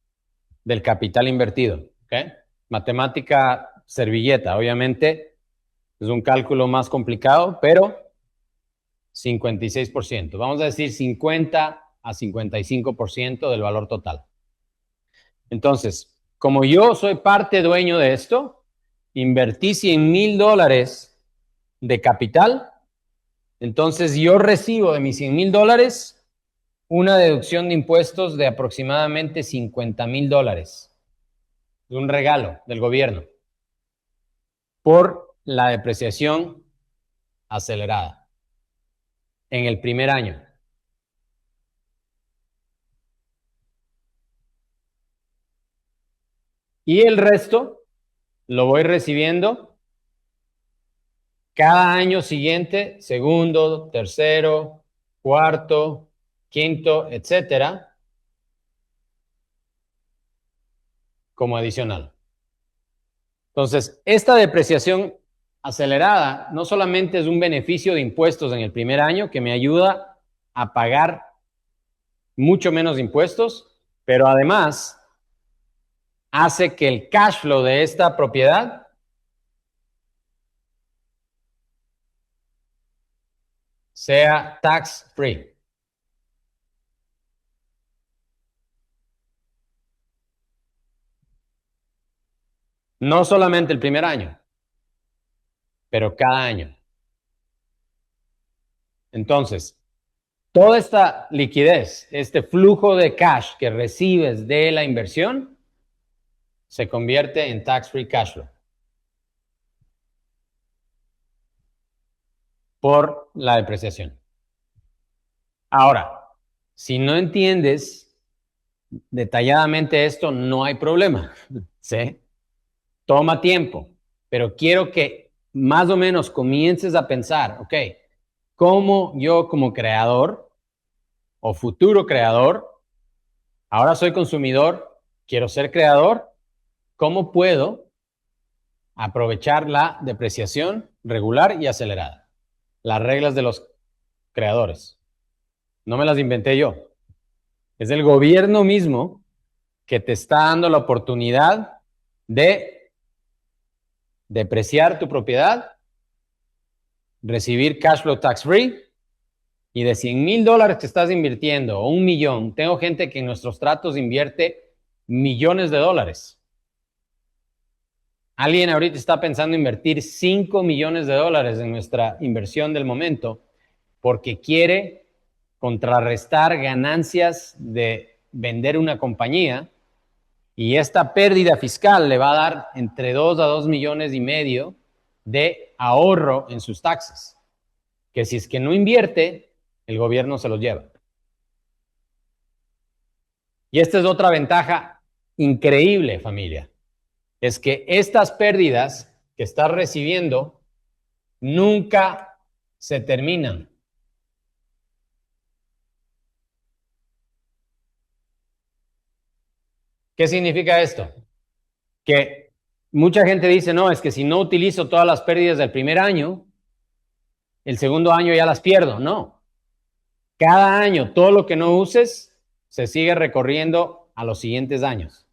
del capital invertido. ¿Okay? Matemática servilleta, obviamente es un cálculo más complicado, pero 56%. Vamos a decir 50 a 55% del valor total. Entonces, como yo soy parte dueño de esto, invertí $100,000 de capital, entonces yo recibo de mis $100,000 una deducción de impuestos de aproximadamente $50,000. Es un regalo del gobierno por la depreciación acelerada en el primer año. Y el resto lo voy recibiendo cada año siguiente, segundo, tercero, cuarto, quinto, etcétera, como adicional. Entonces, esta depreciación acelerada no solamente es un beneficio de impuestos en el primer año que me ayuda a pagar mucho menos impuestos, pero además hace que el cash flow de esta propiedad sea tax free. No solamente el primer año, pero cada año. Entonces, toda esta liquidez, este flujo de cash que recibes de la inversión, se convierte en tax free cash flow por la depreciación. Ahora, si no entiendes detalladamente esto, no hay problema, ¿sí? Toma tiempo, pero quiero que más o menos comiences a pensar, ok, ¿cómo yo como creador o futuro creador, ahora soy consumidor, quiero ser creador, ¿cómo puedo aprovechar la depreciación regular y acelerada? Las reglas de los creadores. No me las inventé yo. Es el gobierno mismo que te está dando la oportunidad de depreciar tu propiedad, recibir cash flow tax free y de $100,000 que estás invirtiendo o $1,000,000. Tengo gente que en nuestros tratos invierte millones de dólares. Alguien ahorita está pensando invertir $5 millones en nuestra inversión del momento porque quiere contrarrestar ganancias de vender una compañía y esta pérdida fiscal le va a dar entre 2 a 2,5 millones de ahorro en sus taxes, que si es que no invierte, el gobierno se los lleva. Y esta es otra ventaja increíble, familia, es que estas pérdidas que estás recibiendo nunca se terminan. ¿Qué significa esto? Que mucha gente dice, no, es que si no utilizo todas las pérdidas del primer año, el segundo año ya las pierdo. No. Cada año, todo lo que no uses se sigue recorriendo a los siguientes años.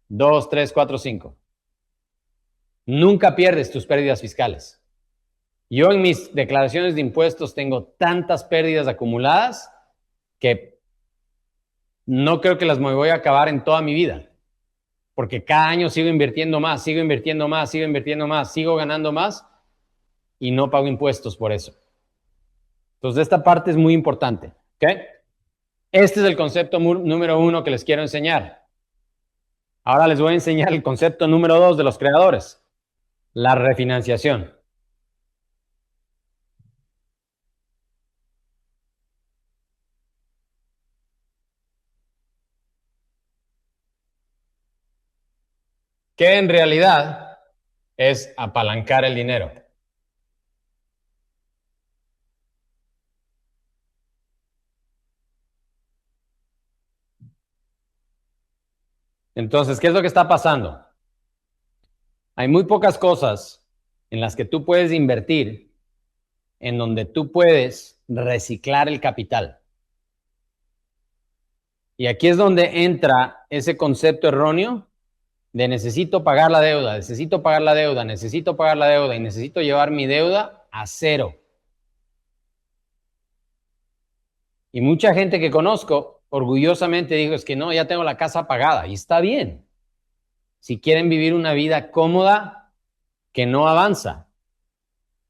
2, 3, 4, 5. Nunca pierdes tus pérdidas fiscales. Yo en mis declaraciones de impuestos tengo tantas pérdidas acumuladas que no creo que las me voy a acabar en toda mi vida. Porque cada año sigo invirtiendo más, sigo invirtiendo más, sigo invirtiendo más, sigo ganando más y no pago impuestos por eso. Entonces, esta parte es muy importante. ¿Ok? Este es el concepto número 1 que les quiero enseñar. Ahora les voy a enseñar el concepto número 2 de los creadores, la refinanciación. Que en realidad es apalancar el dinero. Entonces, ¿qué es lo que está pasando? Hay muy pocas cosas en las que tú puedes invertir en donde tú puedes reciclar el capital. Y aquí es donde entra ese concepto erróneo de necesito pagar la deuda, necesito pagar la deuda, necesito pagar la deuda y necesito llevar mi deuda a cero. Y mucha gente que conozco orgullosamente dijo, es que no, ya tengo la casa pagada. Y está bien. Si quieren vivir una vida cómoda, que no avanza.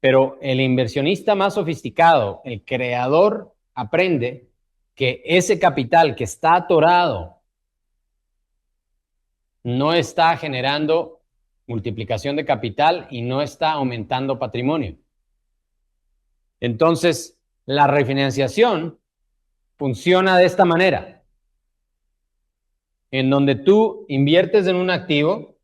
Pero el inversionista más sofisticado, el creador, aprende que ese capital que está atorado no está generando multiplicación de capital y no está aumentando patrimonio. Entonces, la refinanciación funciona de esta manera, en donde tú inviertes en un activo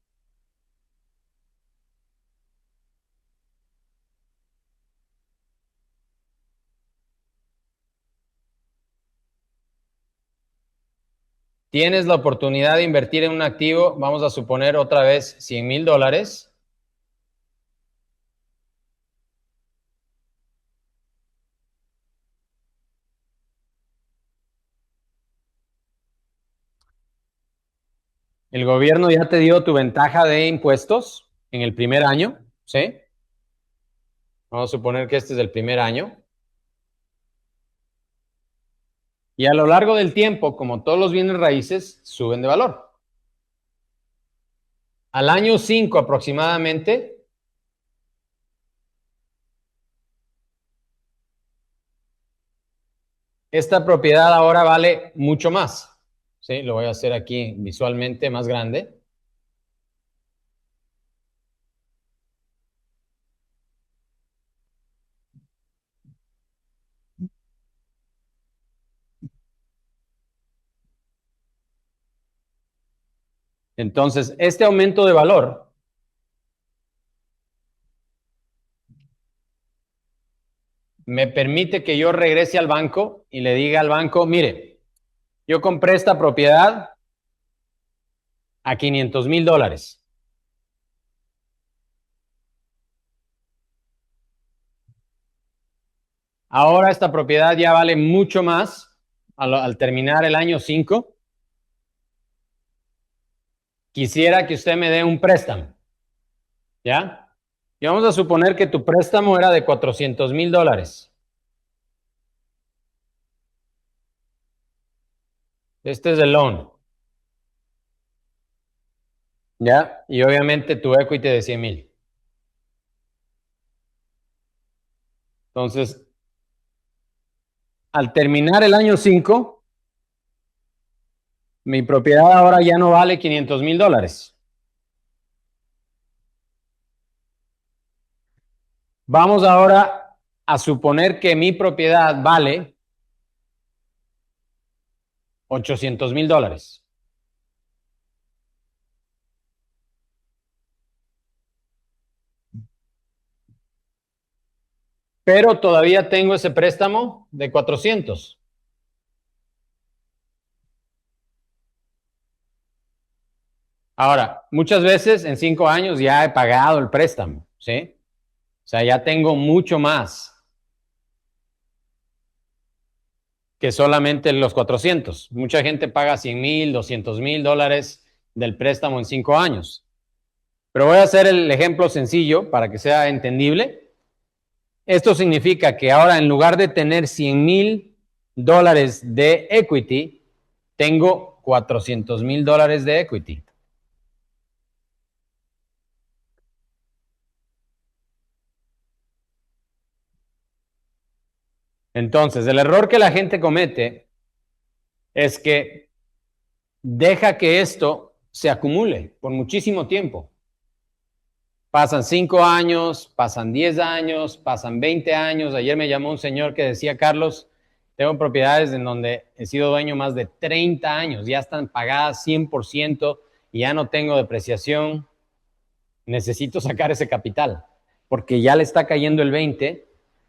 tienes la oportunidad de invertir en un activo, vamos a suponer otra vez $100,000. El gobierno ya te dio tu ventaja de impuestos en el primer año, ¿sí? Vamos a suponer que este es el primer año. Y a lo largo del tiempo, como todos los bienes raíces, suben de valor. Al año 5 aproximadamente, esta propiedad ahora vale mucho más. ¿Sí? Lo voy a hacer aquí visualmente más grande. Entonces, este aumento de valor me permite que yo regrese al banco y le diga al banco, mire, yo compré esta propiedad a $500,000. Ahora esta propiedad ya vale mucho más al terminar el año 5. Quisiera que usted me dé un préstamo. ¿Ya? Y vamos a suponer que tu préstamo era de $400,000. Este es el loan. ¿Ya? Y obviamente tu equity de 100,000. Entonces, al terminar el año 5, mi propiedad ahora ya no vale $500,000. Vamos ahora a suponer que mi propiedad vale $800,000. Pero todavía tengo ese préstamo de 400. Ahora, muchas veces en 5 años ya he pagado el préstamo, ¿sí? O sea, ya tengo mucho más que solamente los 400. Mucha gente paga 100,000, 200,000 dólares del préstamo en 5 años. Pero voy a hacer el ejemplo sencillo para que sea entendible. Esto significa que ahora en lugar de tener 100,000 dólares de equity, tengo 400,000 dólares de equity. Entonces, el error que la gente comete es que deja que esto se acumule por muchísimo tiempo. Pasan 5 años, pasan 10 años, pasan 20 años. Ayer me llamó un señor que decía, Carlos, tengo propiedades en donde he sido dueño más de 30 años, ya están pagadas 100% y ya no tengo depreciación. Necesito sacar ese capital, porque ya le está cayendo el 20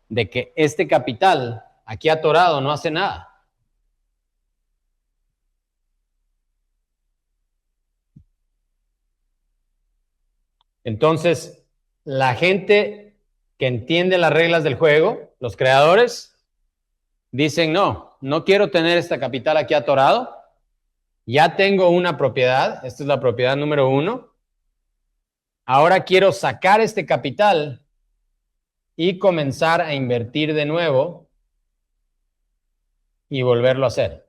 de que este capital aquí atorado no hace nada. Entonces, la gente que entiende las reglas del juego, los creadores, dicen, no, no quiero tener este capital aquí atorado, ya tengo una propiedad, esta es la propiedad número 1, ahora quiero sacar este capital y comenzar a invertir de nuevo y volverlo a hacer.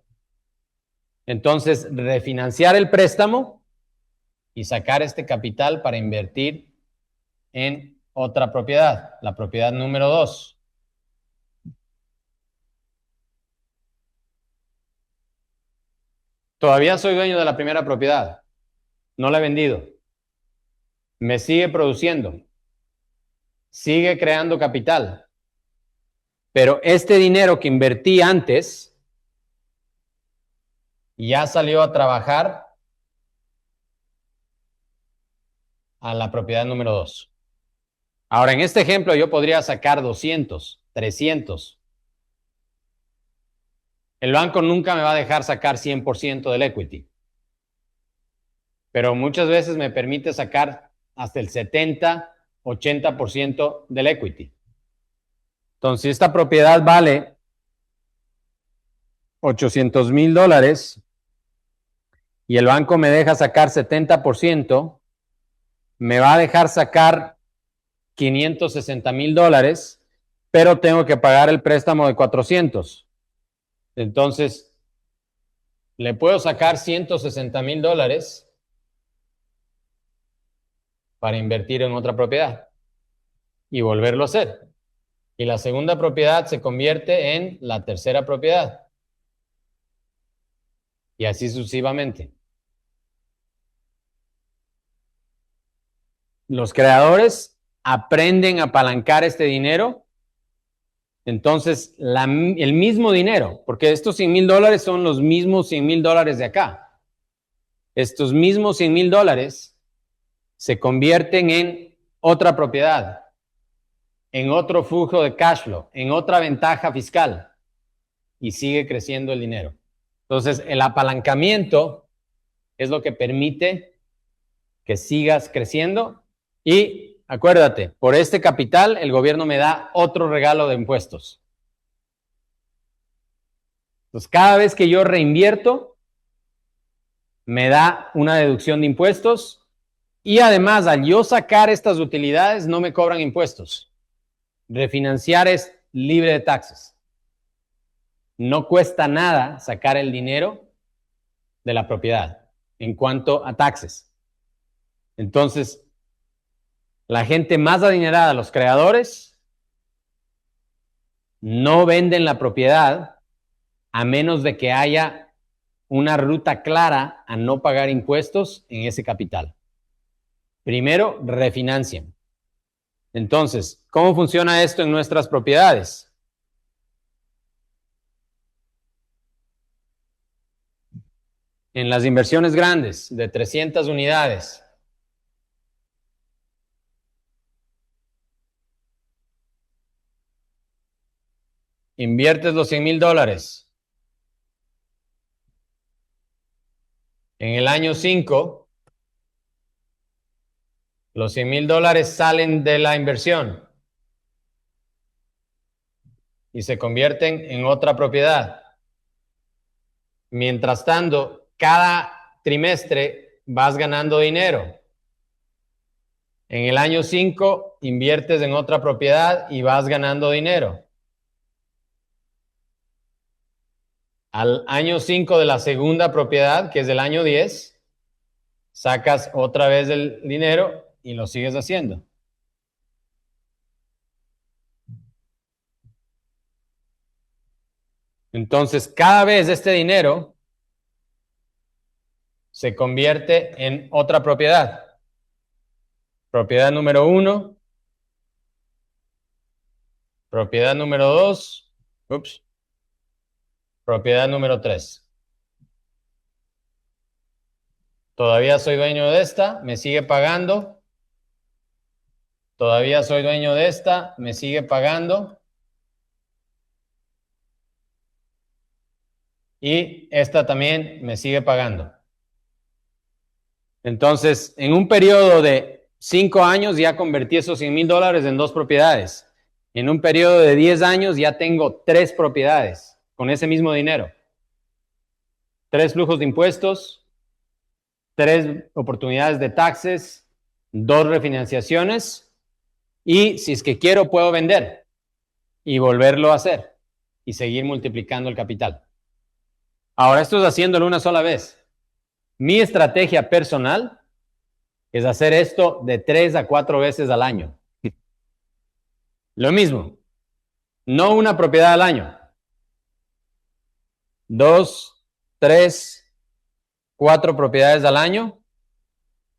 Entonces, refinanciar el préstamo y sacar este capital para invertir en otra propiedad, la propiedad número 2. Todavía soy dueño de la primera propiedad, no la he vendido, me sigue produciendo, sigue creando capital, pero este dinero que invertí antes ya salió a trabajar a la propiedad número 2. Ahora, en este ejemplo yo podría sacar 200, 300. El banco nunca me va a dejar sacar 100% del equity, pero muchas veces me permite sacar hasta el 70, 80% del equity. Entonces, si esta propiedad vale 800,000 dólares y el banco me deja sacar 70%, me va a dejar sacar 560,000 dólares, pero tengo que pagar el préstamo de 400. Entonces, le puedo sacar 160,000 dólares para invertir en otra propiedad y volverlo a hacer. Y la segunda propiedad se convierte en la tercera propiedad. Y así sucesivamente. Los creadores aprenden a apalancar este dinero. Entonces, el mismo dinero, porque estos 100,000 dólares son los mismos 100,000 dólares de acá. Estos mismos 100,000 dólares se convierten en otra propiedad, en otro flujo de cash flow, en otra ventaja fiscal y sigue creciendo el dinero. Entonces, el apalancamiento es lo que permite que sigas creciendo y acuérdate, por este capital el gobierno me da otro regalo de impuestos. Entonces, cada vez que yo reinvierto, me da una deducción de impuestos y además, al yo sacar estas utilidades, no me cobran impuestos. Refinanciar es libre de taxes. No cuesta nada sacar el dinero de la propiedad en cuanto a taxes. Entonces, la gente más adinerada, los creadores, no venden la propiedad a menos de que haya una ruta clara a no pagar impuestos en ese capital. Primero, refinancian. Entonces, ¿cómo funciona esto en nuestras propiedades? En las inversiones grandes de 300 unidades, inviertes los 100,000 dólares. En el año 5, los 100,000 dólares salen de la inversión y se convierten en otra propiedad. Mientras tanto, cada trimestre vas ganando dinero. En el año 5 inviertes en otra propiedad y vas ganando dinero. Al año 5 de la segunda propiedad, que es el año 10, sacas otra vez el dinero y lo sigues haciendo. Entonces, cada vez este dinero se convierte en otra propiedad. Propiedad número 1, propiedad número 2, propiedad número 3. Todavía soy dueño de esta, me sigue pagando. Todavía soy dueño de esta, me sigue pagando. Y esta también me sigue pagando. Entonces, en un periodo de 5 años ya convertí esos $100,000 en 2 propiedades. En un periodo de 10 años ya tengo 3 propiedades con ese mismo dinero. 3 flujos de impuestos, 3 oportunidades de taxes, 2 refinanciaciones y si es que quiero puedo vender y volverlo a hacer y seguir multiplicando el capital. Ahora, esto es haciéndolo una sola vez. Mi estrategia personal es hacer esto de 3 a 4 veces al año. Lo mismo, no una propiedad al año. 2, 3, 4 propiedades al año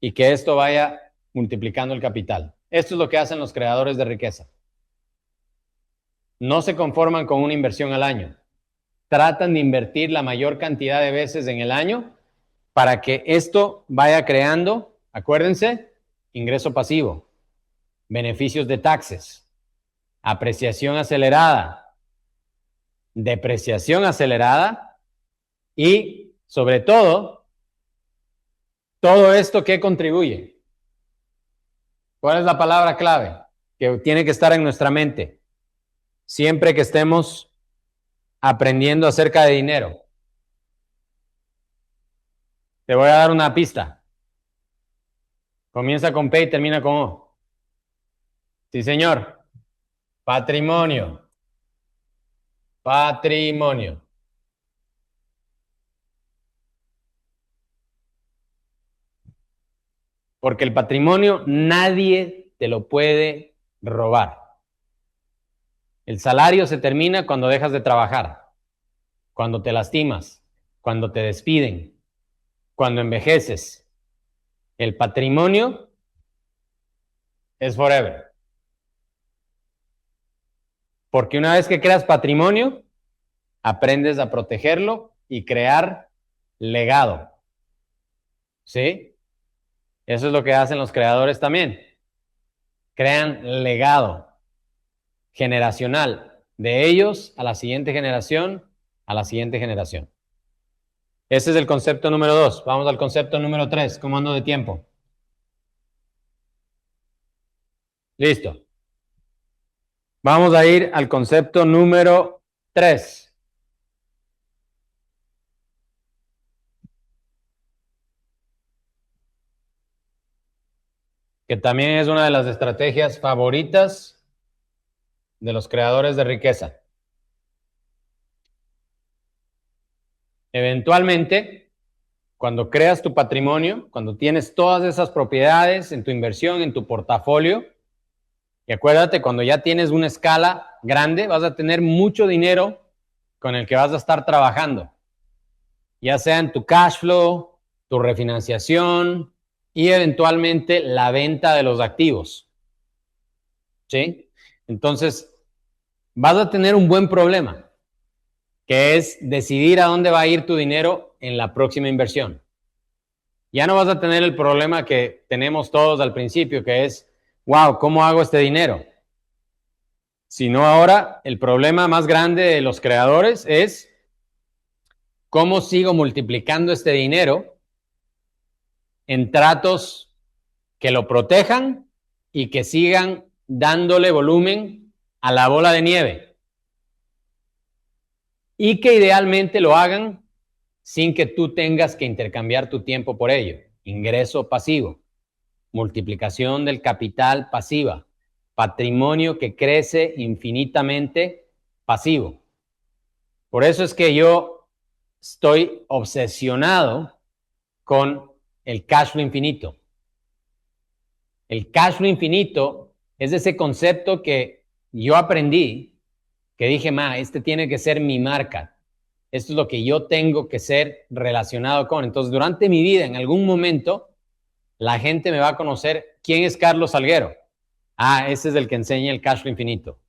y que esto vaya multiplicando el capital. Esto es lo que hacen los creadores de riqueza. No se conforman con una inversión al año. Tratan de invertir la mayor cantidad de veces en el año para que esto vaya creando, acuérdense, ingreso pasivo, beneficios de taxes, apreciación acelerada, depreciación acelerada y, sobre todo esto que contribuye. ¿Cuál es la palabra clave que tiene que estar en nuestra mente siempre que estemos aprendiendo acerca de dinero? Te voy a dar una pista. Comienza con P y termina con O. Sí, señor. Patrimonio. Patrimonio. Porque el patrimonio nadie te lo puede robar. El salario se termina cuando dejas de trabajar, cuando te lastimas, cuando te despiden, cuando envejeces. El patrimonio es forever. Porque una vez que creas patrimonio, aprendes a protegerlo y crear legado. ¿Sí? Eso es lo que hacen los creadores también. Crean legado generacional de ellos a la siguiente generación, a la siguiente generación. Ese es el concepto número 2. Vamos al concepto número 3. ¿Cómo ando de tiempo? Listo. Vamos a ir al concepto número 3. Que también es una de las estrategias favoritas de los creadores de riqueza. Eventualmente, cuando creas tu patrimonio, cuando tienes todas esas propiedades en tu inversión, en tu portafolio, y acuérdate, cuando ya tienes una escala grande, vas a tener mucho dinero con el que vas a estar trabajando, ya sea en tu cash flow, tu refinanciación y eventualmente la venta de los activos. ¿Sí? Entonces, vas a tener un buen problema, que es decidir a dónde va a ir tu dinero en la próxima inversión. Ya no vas a tener el problema que tenemos todos al principio, que es, wow, ¿cómo hago este dinero? Sino ahora el problema más grande de los creadores es cómo sigo multiplicando este dinero en tratos que lo protejan y que sigan dándole volumen a la bola de nieve. y que idealmente lo hagan sin que tú tengas que intercambiar tu tiempo por ello. Ingreso pasivo, multiplicación del capital pasiva, patrimonio que crece infinitamente pasivo. Por eso es que yo estoy obsesionado con el cash flow infinito. El cash flow infinito es ese concepto que yo aprendí, que dije, este tiene que ser mi marca. Esto es lo que yo tengo que ser relacionado con. Entonces, durante mi vida, en algún momento, la gente me va a conocer. ¿Quién es Carlos Salguero? Ese es el que enseña el cash flow infinito.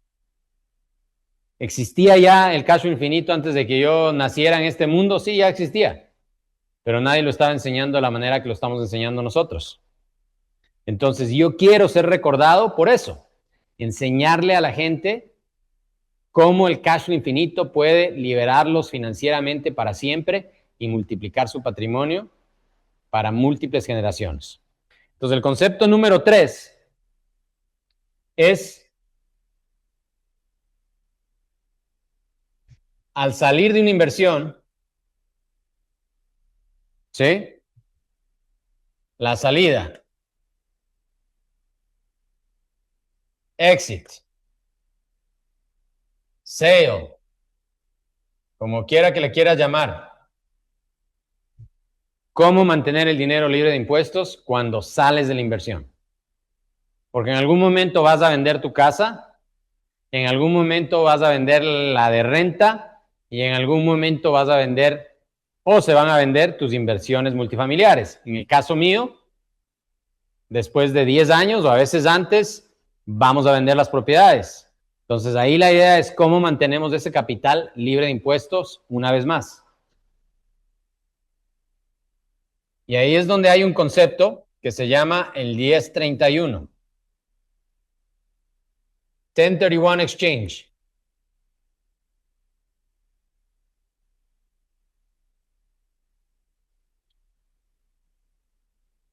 ¿Existía ya el cash flow infinito antes de que yo naciera en este mundo? Sí, ya existía. Pero nadie lo estaba enseñando de la manera que lo estamos enseñando nosotros. Entonces, yo quiero ser recordado por eso. Enseñarle a la gente cómo el cash flow infinito puede liberarlos financieramente para siempre y multiplicar su patrimonio para múltiples generaciones. Entonces, el concepto número 3 es, al salir de una inversión, ¿sí? La salida, exit, sale, como quiera que le quieras llamar. ¿Cómo mantener el dinero libre de impuestos cuando sales de la inversión? Porque en algún momento vas a vender tu casa, en algún momento vas a vender la de renta y en algún momento vas a vender o se van a vender tus inversiones multifamiliares. En el caso mío, después de 10 años o a veces antes, vamos a vender las propiedades. Entonces ahí la idea es cómo mantenemos ese capital libre de impuestos una vez más. Y ahí es donde hay un concepto que se llama el 1031. 1031 exchange.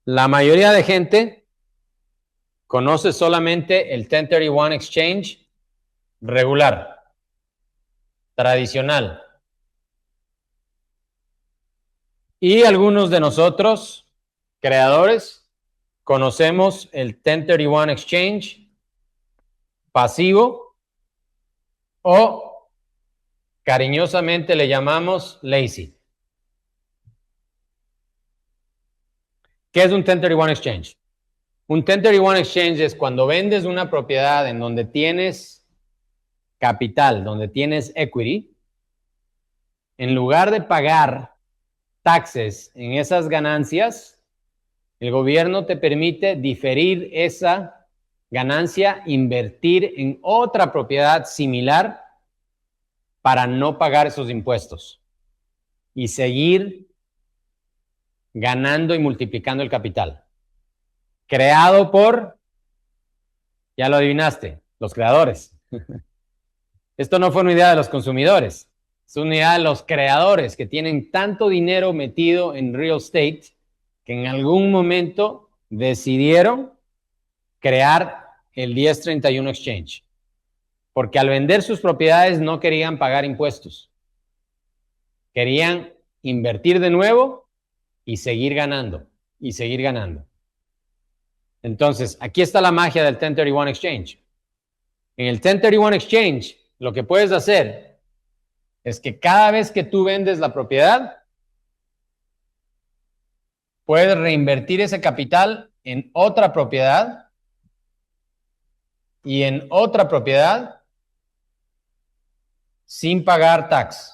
La mayoría de gente conoce solamente el 1031 exchange regular, tradicional. Y algunos de nosotros, creadores, conocemos el 1031 exchange pasivo o cariñosamente le llamamos lazy. ¿Qué es un 1031 exchange? Un 1031 exchange es cuando vendes una propiedad en donde tienes capital, donde tienes equity, en lugar de pagar taxes en esas ganancias, el gobierno te permite diferir esa ganancia, invertir en otra propiedad similar para no pagar esos impuestos y seguir ganando y multiplicando el capital. Creado por, ya lo adivinaste, los creadores. Esto no fue una idea de los consumidores, es una idea de los creadores que tienen tanto dinero metido en real estate que en algún momento decidieron crear el 1031 exchange. Porque al vender sus propiedades no querían pagar impuestos. Querían invertir de nuevo y seguir ganando, y seguir ganando. Entonces, aquí está la magia del 1031 exchange. En el 1031 exchange, lo que puedes hacer es que cada vez que tú vendes la propiedad, puedes reinvertir ese capital en otra propiedad y en otra propiedad sin pagar tax.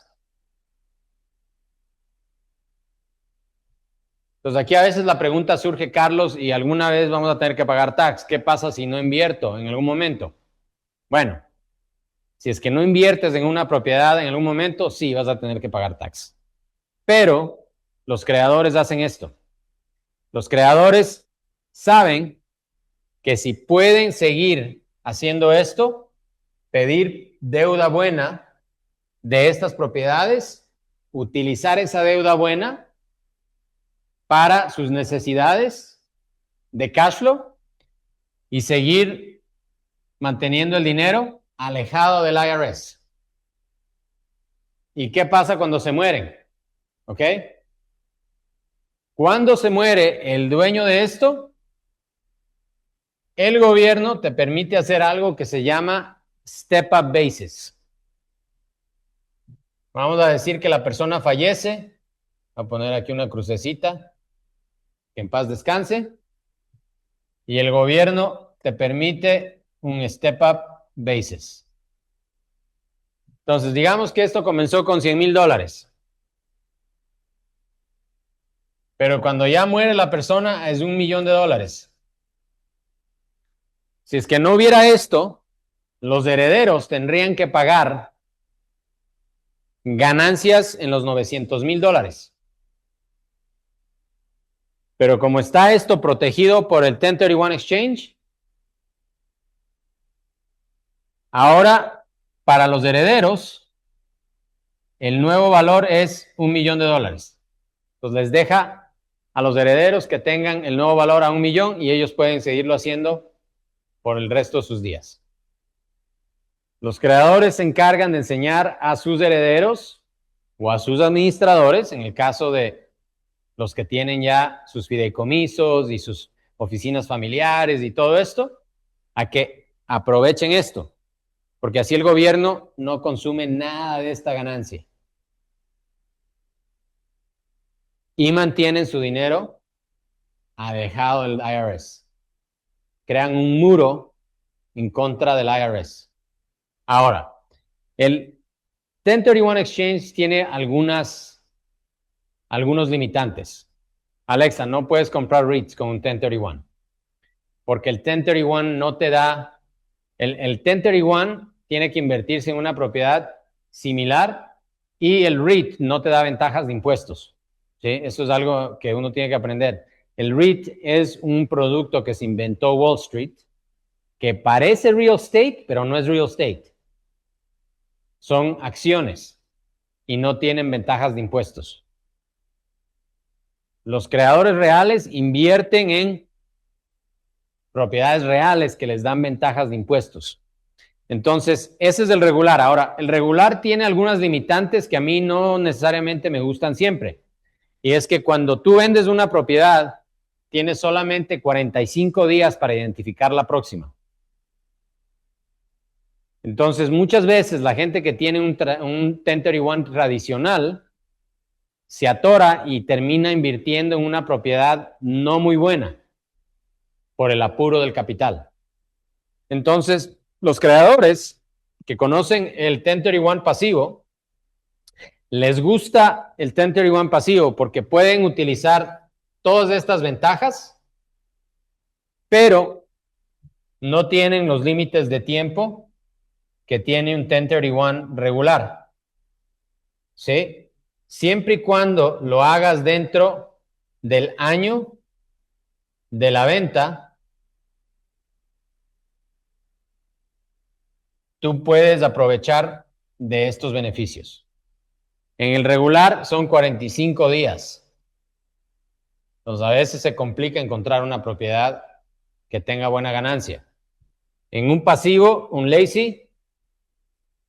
Entonces aquí a veces la pregunta surge, Carlos, y alguna vez vamos a tener que pagar tax. ¿Qué pasa si no invierto en algún momento? Bueno, si es que no inviertes en una propiedad en algún momento, sí vas a tener que pagar tax. Pero los creadores hacen esto. Los creadores saben que si pueden seguir haciendo esto, pedir deuda buena de estas propiedades, utilizar esa deuda buena para sus necesidades de cash flow y seguir manteniendo el dinero alejado del IRS. ¿Y qué pasa cuando se mueren? ¿Ok? Cuando se muere el dueño de esto, el gobierno te permite hacer algo que se llama step-up basis. Vamos a decir que la persona fallece. Voy a poner aquí una crucecita. Que en paz descanse. Y el gobierno te permite un step-up basis. Entonces, digamos que esto comenzó con $100,000. Pero cuando ya muere la persona es $1,000,000. Si es que no hubiera esto, los herederos tendrían que pagar ganancias en los $900,000. Pero como está esto protegido por el 1031 exchange, ahora para los herederos el nuevo valor es $1,000,000. Entonces les deja a los herederos que tengan el nuevo valor a $1,000,000 y ellos pueden seguirlo haciendo por el resto de sus días. Los creadores se encargan de enseñar a sus herederos o a sus administradores, en el caso de los que tienen ya sus fideicomisos y sus oficinas familiares y todo esto, a que aprovechen esto, porque así el gobierno no consume nada de esta ganancia y mantienen su dinero alejado del IRS. Crean un muro en contra del IRS. Ahora, el 1031 Exchange tiene algunos limitantes. Alexa, no puedes comprar REITs con un 1031, porque el 1031 no te da, el 1031 tiene que invertirse en una propiedad similar y el REIT no te da ventajas de impuestos. ¿Sí? Eso es algo que uno tiene que aprender. El REIT es un producto que se inventó Wall Street, que parece real estate, pero no es real estate. Son acciones y no tienen ventajas de impuestos. Los creadores reales invierten en propiedades reales que les dan ventajas de impuestos. Entonces, ese es el regular. Ahora, el regular tiene algunas limitantes que a mí no necesariamente me gustan siempre. Y es que cuando tú vendes una propiedad, tienes solamente 45 días para identificar la próxima. Entonces, muchas veces la gente que tiene un 1031 tradicional se atora y termina invirtiendo en una propiedad no muy buena por el apuro del capital. Entonces, los creadores que conocen el 1031 pasivo, les gusta el 1031 pasivo porque pueden utilizar todas estas ventajas, pero no tienen los límites de tiempo que tiene un 1031 regular. ¿Sí? Siempre y cuando lo hagas dentro del año de la venta, tú puedes aprovechar de estos beneficios. En el regular son 45 días. Entonces, a veces se complica encontrar una propiedad que tenga buena ganancia. En un pasivo, un lazy,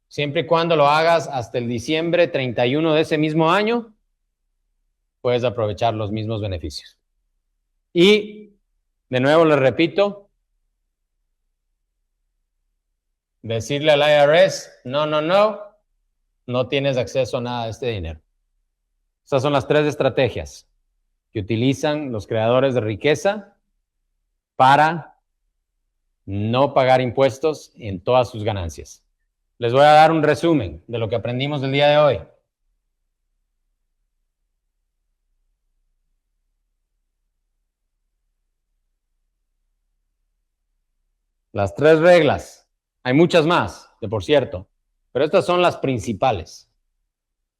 siempre y cuando lo hagas hasta el diciembre 31 de ese mismo año, puedes aprovechar los mismos beneficios. Y, de nuevo les repito, decirle al IRS, no tienes acceso a nada de este dinero. Esas son las 3 estrategias que utilizan los creadores de riqueza para no pagar impuestos en todas sus ganancias. Les voy a dar un resumen de lo que aprendimos el día de hoy. Las 3 reglas. Hay muchas más, de por cierto, pero estas son las principales.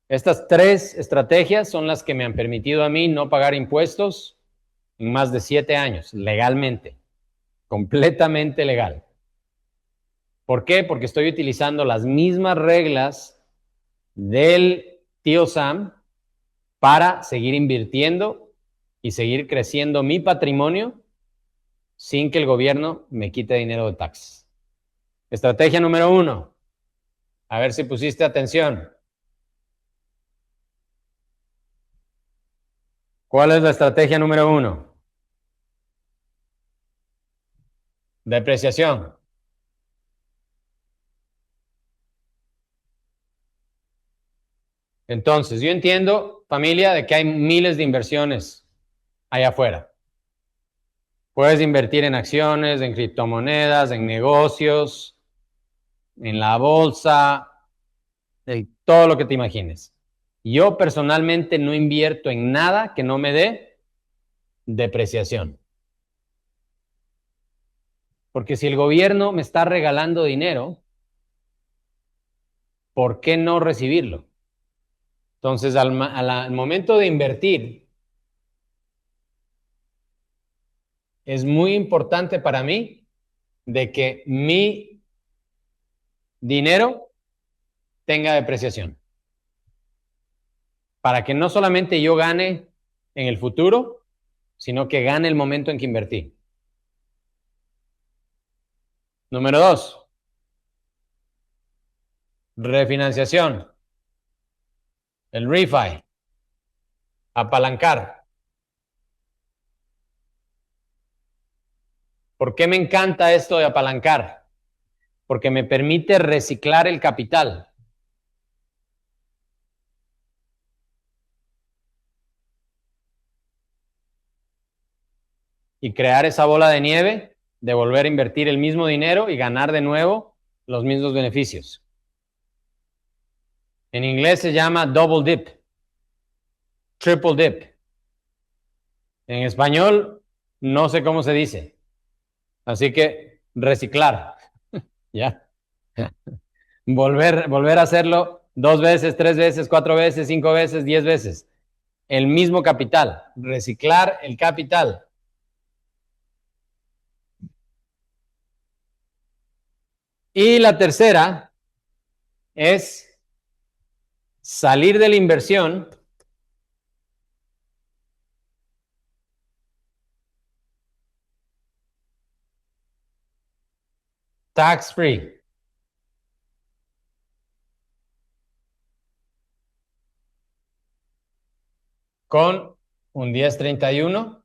Estas 3 estrategias son las que me han permitido a mí no pagar impuestos en más de 7 años, legalmente, completamente legal. ¿Por qué? Porque estoy utilizando las mismas reglas del tío Sam para seguir invirtiendo y seguir creciendo mi patrimonio sin que el gobierno me quite dinero de taxes. Estrategia número 1. A ver si pusiste atención. ¿Cuál es la estrategia número 1? Depreciación. Entonces, yo entiendo, familia, de que hay miles de inversiones allá afuera. Puedes invertir en acciones, en criptomonedas, en negocios, en la bolsa, en todo lo que te imagines. Yo personalmente no invierto en nada que no me dé depreciación. Porque si el gobierno me está regalando dinero, ¿por qué no recibirlo? Entonces, al momento de invertir, es muy importante para mí de que mi dinero tenga depreciación. Para que no solamente yo gane en el futuro, sino que gane el momento en que invertí. Número 2, refinanciación. El refi. Apalancar. ¿Por qué me encanta esto de apalancar? Porque me permite reciclar el capital. Y crear esa bola de nieve de volver a invertir el mismo dinero y ganar de nuevo los mismos beneficios. En inglés se llama double dip, triple dip. En español no sé cómo se dice. Así que reciclar. ¿Ya? Volver a hacerlo 2 veces, 3 veces, 4 veces, 5 veces, 10 veces. El mismo capital. Reciclar el capital. Y la tercera es salir de la inversión tax free. Con un 1031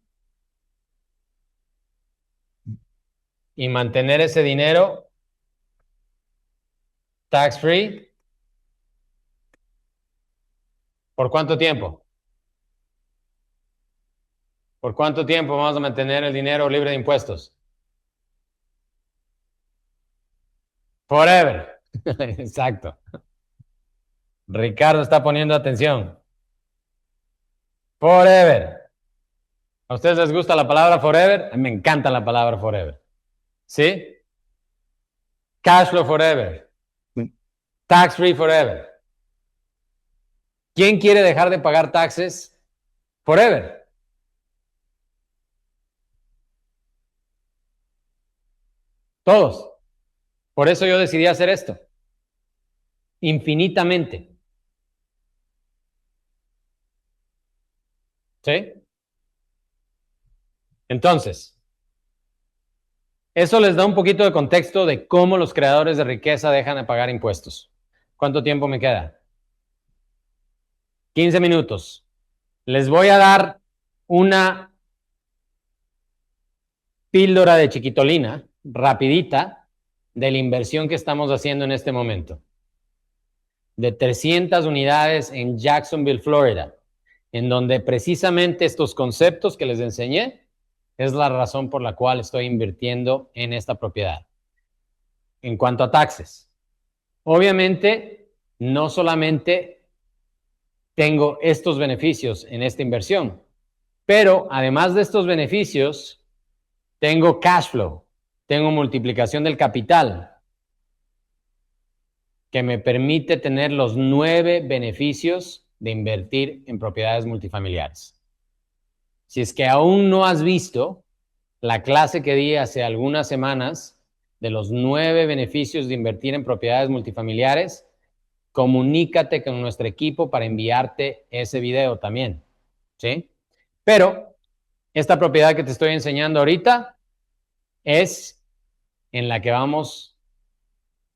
y mantener ese dinero tax free. ¿Por cuánto tiempo? ¿Por cuánto tiempo vamos a mantener el dinero libre de impuestos? Forever. Exacto. Ricardo está poniendo atención. Forever. ¿A ustedes les gusta la palabra forever? A mí me encanta la palabra forever. ¿Sí? Cash flow forever. Tax free forever. ¿Quién quiere dejar de pagar taxes forever? Todos. Por eso yo decidí hacer esto. Infinitamente. ¿Sí? Entonces, eso les da un poquito de contexto de cómo los creadores de riqueza dejan de pagar impuestos. ¿Cuánto tiempo me queda? 15 minutos. Les voy a dar una píldora de chiquitolina, rapidita, de la inversión que estamos haciendo en este momento. De 300 unidades en Jacksonville, Florida, en donde precisamente estos conceptos que les enseñé es la razón por la cual estoy invirtiendo en esta propiedad. En cuanto a taxes, obviamente no solamente tengo estos beneficios en esta inversión, pero además de estos beneficios, tengo cash flow, tengo multiplicación del capital, que me permite tener los 9 beneficios de invertir en propiedades multifamiliares. Si es que aún no has visto la clase que di hace algunas semanas de los 9 beneficios de invertir en propiedades multifamiliares, comunícate con nuestro equipo para enviarte ese video también, ¿sí? Pero esta propiedad que te estoy enseñando ahorita es en la que vamos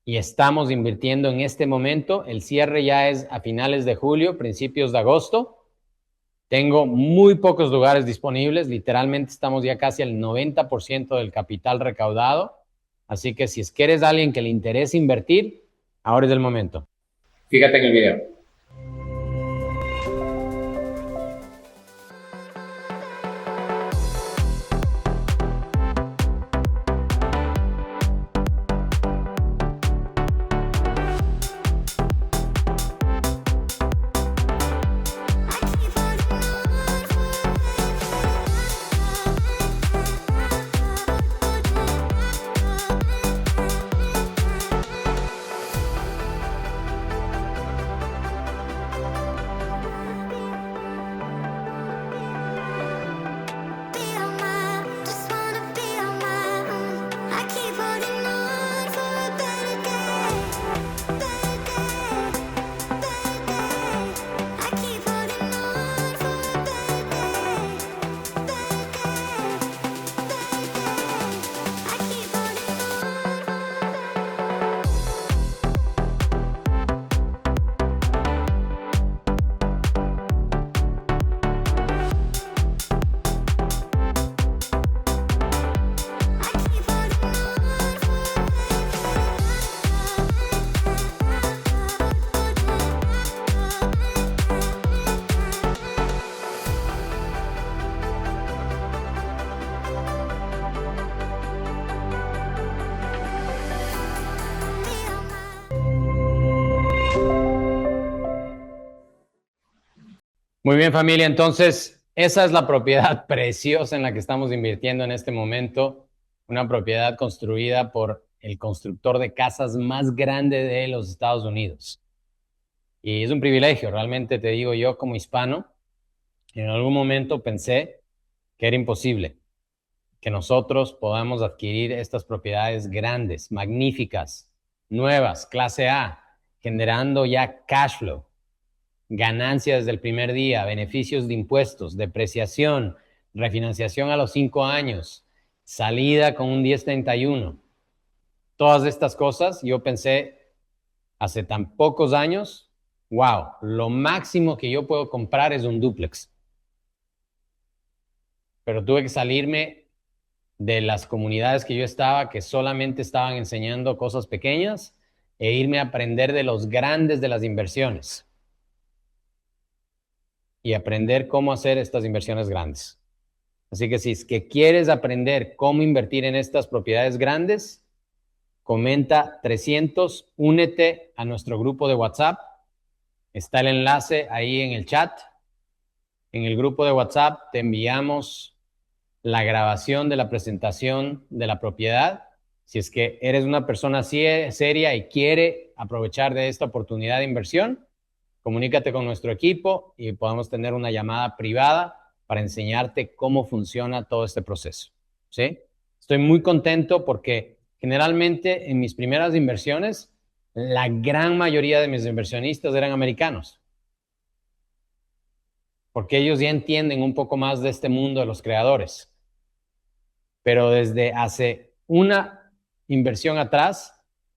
y estamos invirtiendo en este momento. El cierre ya es a finales de julio, principios de agosto. Tengo muy pocos lugares disponibles, literalmente estamos ya casi al 90% del capital recaudado, así que si es que eres alguien que le interesa invertir, ahora es el momento. Fíjate en el video. Muy bien, familia. Entonces, esa es la propiedad preciosa en la que estamos invirtiendo en este momento. Una propiedad construida por el constructor de casas más grande de los Estados Unidos. Y es un privilegio, realmente te digo yo como hispano, en algún momento pensé que era imposible que nosotros podamos adquirir estas propiedades grandes, magníficas, nuevas, clase A, generando ya cash flow, ganancias desde el primer día, beneficios de impuestos, depreciación, refinanciación a los 5 años, salida con un 1031. Todas estas cosas yo pensé hace tan pocos años, wow, lo máximo que yo puedo comprar es un dúplex. Pero tuve que salirme de las comunidades que yo estaba, que solamente estaban enseñando cosas pequeñas, e irme a aprender de los grandes de las inversiones y aprender cómo hacer estas inversiones grandes. Así que si es que quieres aprender cómo invertir en estas propiedades grandes, comenta 300, únete a nuestro grupo de WhatsApp. Está el enlace ahí en el chat. En el grupo de WhatsApp te enviamos la grabación de la presentación de la propiedad. Si es que eres una persona seria y quiere aprovechar de esta oportunidad de inversión, comunícate con nuestro equipo y podemos tener una llamada privada para enseñarte cómo funciona todo este proceso. ¿Sí? Estoy muy contento porque generalmente en mis primeras inversiones, la gran mayoría de mis inversionistas eran americanos, porque ellos ya entienden un poco más de este mundo de los creadores. Pero desde hace una inversión atrás,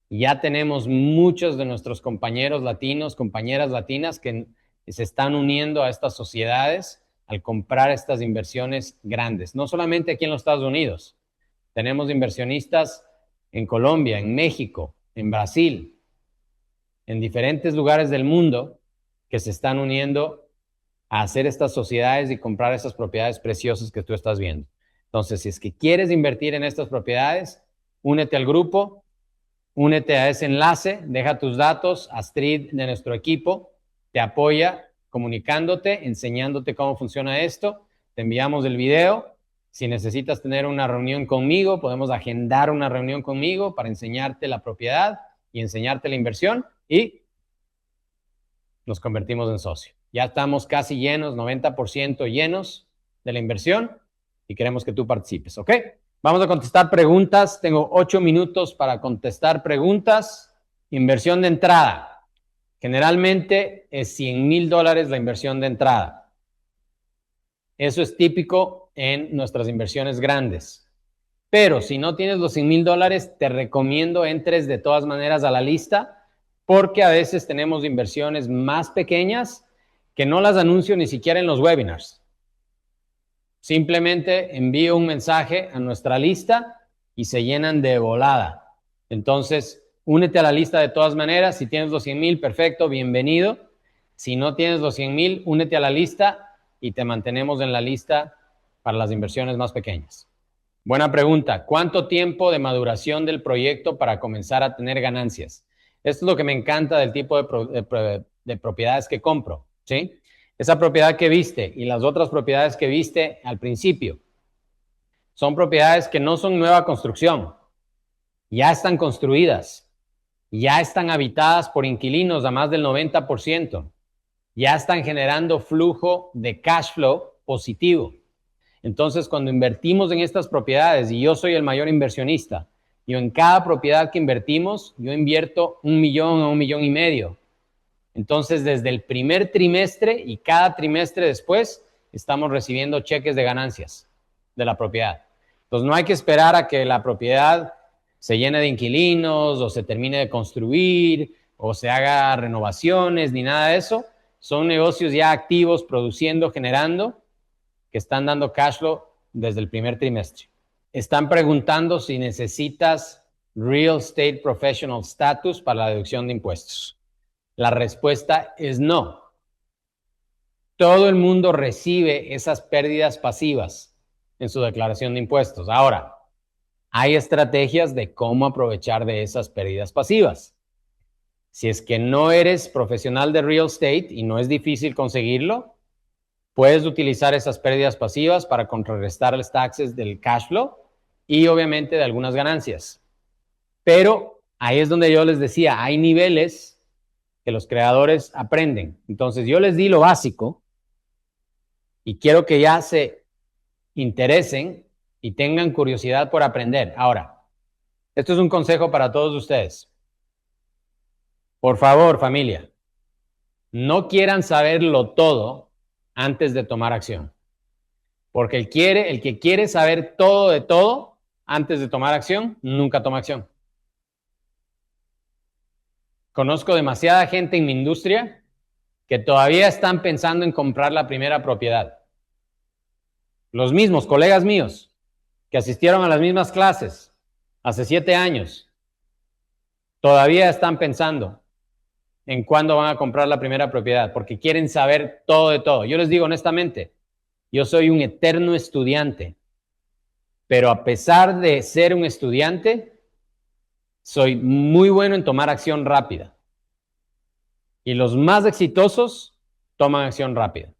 ya tenemos muchos de nuestros compañeros latinos, compañeras latinas que se están uniendo a estas sociedades al comprar estas inversiones grandes. No solamente aquí en los Estados Unidos, tenemos inversionistas en Colombia, en México, en Brasil, en diferentes lugares del mundo que se están uniendo a hacer estas sociedades y comprar estas propiedades preciosas que tú estás viendo. Entonces, si es que quieres invertir en estas propiedades, únete al grupo, únete a ese enlace, deja tus datos, Astrid de nuestro equipo te apoya comunicándote, enseñándote cómo funciona esto, te enviamos el video. Si necesitas tener una reunión conmigo, podemos agendar una reunión conmigo para enseñarte la propiedad y enseñarte la inversión y nos convertimos en socio. Ya estamos casi llenos, 90% llenos de la inversión y queremos que tú participes, ¿ok? Vamos a contestar preguntas. Tengo 8 minutos para contestar preguntas. Inversión de entrada. Generalmente es $100,000 la inversión de entrada. Eso es típico en nuestras inversiones grandes. Pero si no tienes los $100,000, te recomiendo entres de todas maneras a la lista, porque a veces tenemos inversiones más pequeñas que no las anuncio ni siquiera en los webinars. Simplemente envío un mensaje a nuestra lista y se llenan de volada. Entonces, únete a la lista de todas maneras. Si tienes los 100,000, perfecto, bienvenido. Si no tienes los 100,000, únete a la lista y te mantenemos en la lista para las inversiones más pequeñas. Buena pregunta. ¿Cuánto tiempo de maduración del proyecto para comenzar a tener ganancias? Esto es lo que me encanta del tipo de propiedades que compro, ¿sí? Esa propiedad que viste y las otras propiedades que viste al principio son propiedades que no son nueva construcción. Ya están construidas, ya están habitadas por inquilinos a más del 90%, ya están generando flujo de cash flow positivo. Entonces, cuando invertimos en estas propiedades, y yo soy el mayor inversionista, yo en cada propiedad que invertimos, yo invierto 1 millón a 1,5 millones. Entonces, desde el primer trimestre y cada trimestre después, estamos recibiendo cheques de ganancias de la propiedad. Entonces, no hay que esperar a que la propiedad se llene de inquilinos o se termine de construir o se haga renovaciones ni nada de eso. Son negocios ya activos, produciendo, generando, que están dando cash flow desde el primer trimestre. Están preguntando si necesitas Real Estate Professional Status para la deducción de impuestos. La respuesta es no. Todo el mundo recibe esas pérdidas pasivas en su declaración de impuestos. Ahora, hay estrategias de cómo aprovechar de esas pérdidas pasivas. Si es que no eres profesional de real estate y no es difícil conseguirlo, puedes utilizar esas pérdidas pasivas para contrarrestar los taxes del cash flow y obviamente de algunas ganancias. Pero ahí es donde yo les decía, hay niveles que los creadores aprenden. Entonces yo les di lo básico y quiero que ya se interesen y tengan curiosidad por aprender. Ahora, esto es un consejo para todos ustedes. Por favor, familia, no quieran saberlo todo antes de tomar acción. Porque el que quiere saber todo de todo antes de tomar acción, nunca toma acción. Conozco demasiada gente en mi industria que todavía están pensando en comprar la primera propiedad. Los mismos colegas míos que asistieron a las mismas clases hace 7 años, todavía están pensando en cuándo van a comprar la primera propiedad, porque quieren saber todo de todo. Yo les digo honestamente, yo soy un eterno estudiante, pero a pesar de ser un estudiante, soy muy bueno en tomar acción rápida. Y los más exitosos toman acción rápida.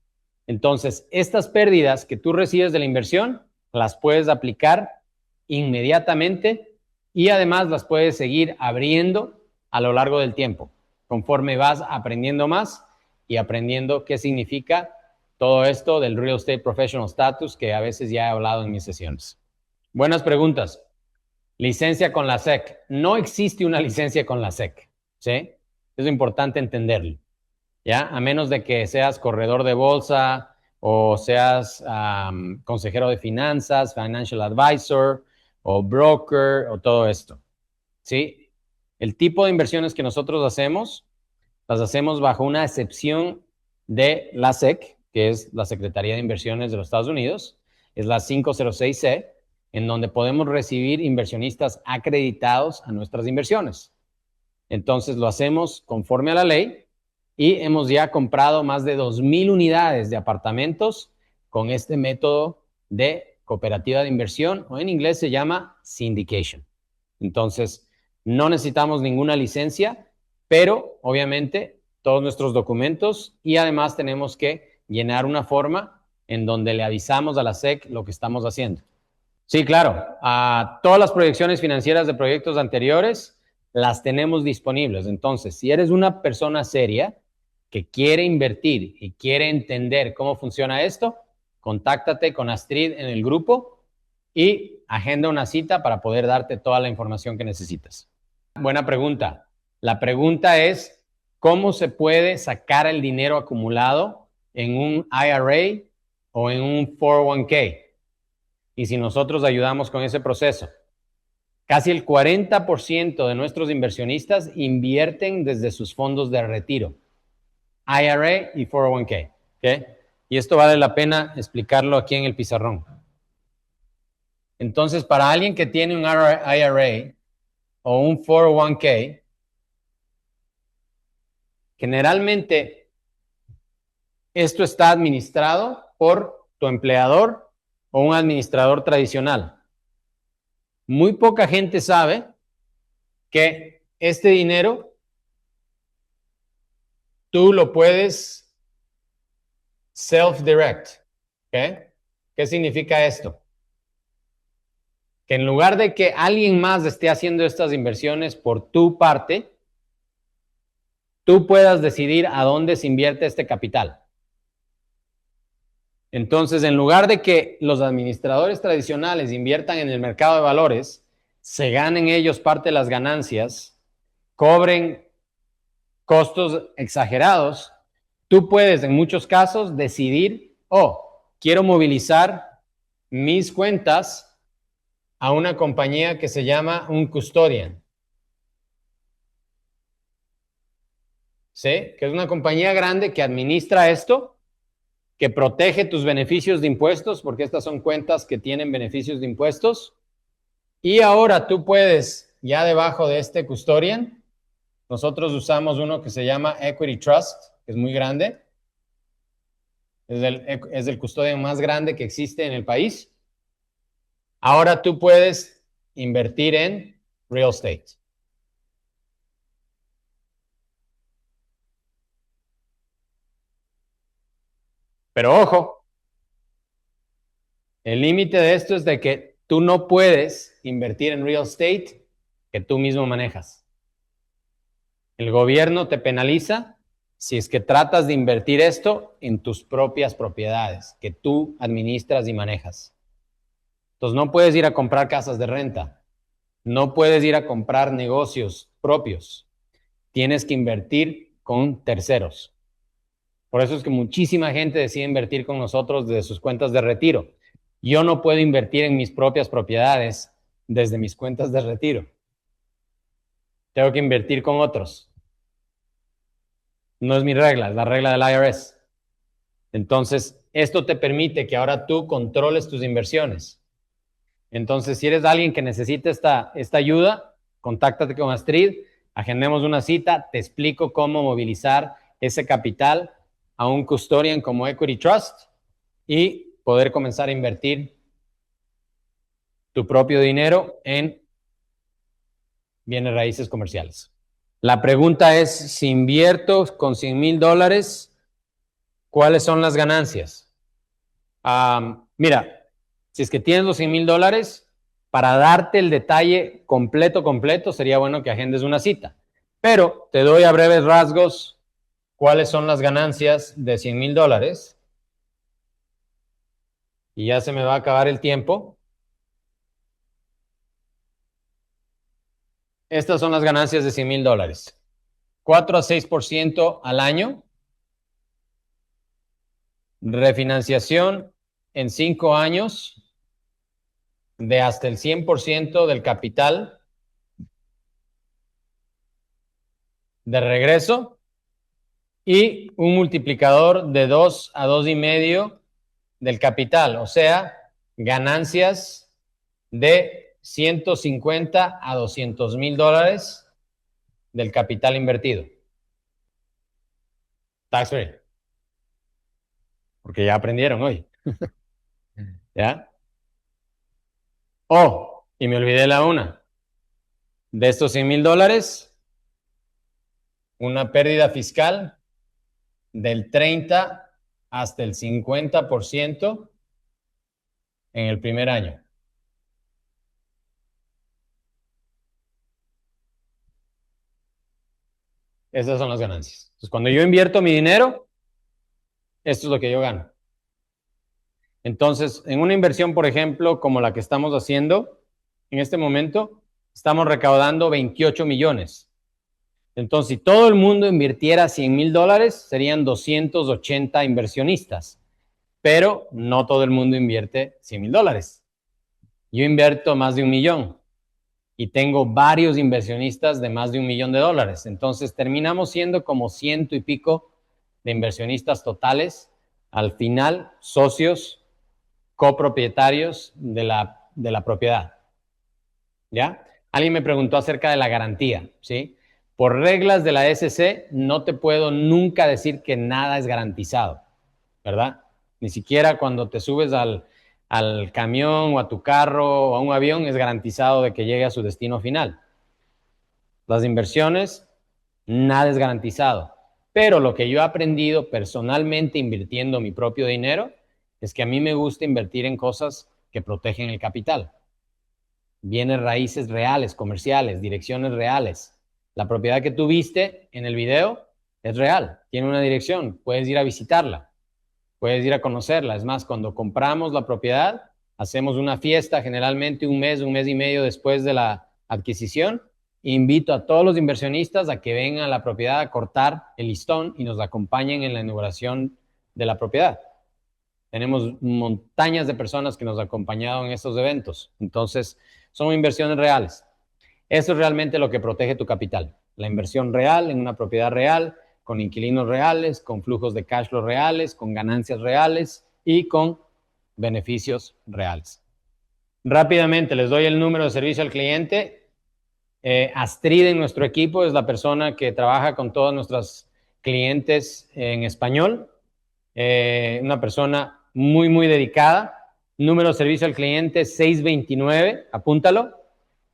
Entonces, estas pérdidas que tú recibes de la inversión, las puedes aplicar inmediatamente y además las puedes seguir abriendo a lo largo del tiempo, conforme vas aprendiendo más y aprendiendo qué significa todo esto del Real Estate Professional Status que a veces ya he hablado en mis sesiones. Buenas preguntas. Licencia con la SEC. No existe una licencia con la SEC, ¿sí? Es importante entenderlo, ¿ya? A menos de que seas corredor de bolsa o seas consejero de finanzas, financial advisor o broker o todo esto, ¿sí? El tipo de inversiones que nosotros hacemos, las hacemos bajo una excepción de la SEC, que es la Secretaría de Inversiones de los Estados Unidos, es la 506C, en donde podemos recibir inversionistas acreditados a nuestras inversiones. Entonces lo hacemos conforme a la ley y hemos ya comprado más de 2,000 unidades de apartamentos con este método de cooperativa de inversión, o en inglés se llama syndication. Entonces, no necesitamos ninguna licencia, pero obviamente todos nuestros documentos y además tenemos que llenar una forma en donde le avisamos a la SEC lo que estamos haciendo. Sí, claro. Todas las proyecciones financieras de proyectos anteriores las tenemos disponibles. Entonces, si eres una persona seria que quiere invertir y quiere entender cómo funciona esto, contáctate con Astrid en el grupo y agenda una cita para poder darte toda la información que necesitas. Buena pregunta. La pregunta es, ¿cómo se puede sacar el dinero acumulado en un IRA o en un 401k? Y si nosotros ayudamos con ese proceso. Casi el 40% de nuestros inversionistas invierten desde sus fondos de retiro. IRA y 401k. ¿Okay? Y esto vale la pena explicarlo aquí en el pizarrón. Entonces, para alguien que tiene un IRA o un 401k, generalmente esto está administrado por tu empleador o un administrador tradicional. Muy poca gente sabe que este dinero tú lo puedes self-direct. ¿Okay? ¿Qué significa esto? Que en lugar de que alguien más esté haciendo estas inversiones por tu parte, tú puedas decidir a dónde se invierte este capital. Entonces, en lugar de que los administradores tradicionales inviertan en el mercado de valores, se ganen ellos parte de las ganancias, cobren costos exagerados, tú puedes en muchos casos decidir, quiero movilizar mis cuentas a una compañía que se llama un custodian. ¿Sí? Que es una compañía grande que administra esto, que protege tus beneficios de impuestos, porque estas son cuentas que tienen beneficios de impuestos. Y ahora tú puedes, ya debajo de este custodian, nosotros usamos uno que se llama Equity Trust, que es muy grande. Es el custodian más grande que existe en el país. Ahora tú puedes invertir en real estate. Pero ojo, el límite de esto es de que tú no puedes invertir en real estate que tú mismo manejas. El gobierno te penaliza si es que tratas de invertir esto en tus propias propiedades que tú administras y manejas. Entonces no puedes ir a comprar casas de renta, no puedes ir a comprar negocios propios, tienes que invertir con terceros. Por eso es que muchísima gente decide invertir con nosotros desde sus cuentas de retiro. Yo no puedo invertir en mis propias propiedades desde mis cuentas de retiro. Tengo que invertir con otros. No es mi regla, es la regla del IRS. Entonces, esto te permite que ahora tú controles tus inversiones. Entonces, si eres alguien que necesita esta ayuda, contáctate con Astrid, agendemos una cita, te explico cómo movilizar ese capital a un custodian como Equity Trust y poder comenzar a invertir tu propio dinero en bienes raíces comerciales. La pregunta es, si invierto con $100,000, ¿cuáles son las ganancias? Mira, si es que tienes los $100,000, para darte el detalle completo, sería bueno que agendes una cita. Pero te doy a breves rasgos cuáles son las ganancias de $100,000. Y ya se me va a acabar el tiempo. Estas son las ganancias de $100,000. 4 a 6% al año. Refinanciación en 5 años de hasta el 100% del capital de regreso y un multiplicador de 2 a 2,5 del capital, o sea, ganancias de $150,000 a $200,000 del capital invertido. Tax free. Porque ya aprendieron hoy. ¿Ya? Y me olvidé la una. De estos $100,000, una pérdida fiscal del 30 hasta el 50% en el primer año. Esas son las ganancias. Entonces, cuando yo invierto mi dinero, esto es lo que yo gano. Entonces, en una inversión, por ejemplo, como la que estamos haciendo, en este momento, estamos recaudando 28 millones. Entonces, si todo el mundo invirtiera $100,000, serían 280 inversionistas. Pero no todo el mundo invierte $100,000. Yo invierto más de 1 millón y tengo varios inversionistas de más de $1 millón. Entonces, terminamos siendo como 100 y pico de inversionistas totales, al final socios copropietarios de la propiedad. ¿Ya? Alguien me preguntó acerca de la garantía, ¿sí? Por reglas de la SEC no te puedo nunca decir que nada es garantizado, ¿verdad? Ni siquiera cuando te subes al camión o a tu carro o a un avión es garantizado de que llegue a su destino final. Las inversiones, nada es garantizado. Pero lo que yo he aprendido personalmente invirtiendo mi propio dinero es que a mí me gusta invertir en cosas que protegen el capital. Bienes raíces reales, comerciales, direcciones reales. La propiedad que tú viste en el video es real, tiene una dirección, puedes ir a visitarla, puedes ir a conocerla. Es más, cuando compramos la propiedad, hacemos una fiesta generalmente un mes y medio después de la adquisición. Invito a todos los inversionistas a que vengan a la propiedad a cortar el listón y nos acompañen en la inauguración de la propiedad. Tenemos montañas de personas que nos han acompañado en estos eventos. Entonces, son inversiones reales. Eso es realmente lo que protege tu capital. La inversión real en una propiedad real, con inquilinos reales, con flujos de cash flow reales, con ganancias reales y con beneficios reales. Rápidamente les doy el número de servicio al cliente. Astrid en nuestro equipo es la persona que trabaja con todos nuestros clientes en español. Una persona muy, muy dedicada. Número de servicio al cliente 629, apúntalo,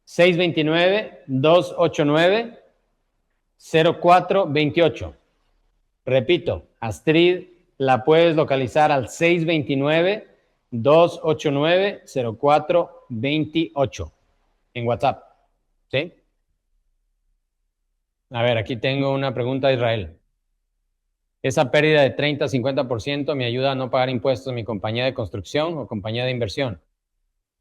629-289-0428. Repito, Astrid la puedes localizar al 629-289-0428 en WhatsApp. ¿Sí? A ver, aquí tengo una pregunta de Israel. Esa pérdida de 30-50% me ayuda a no pagar impuestos en mi compañía de construcción o compañía de inversión.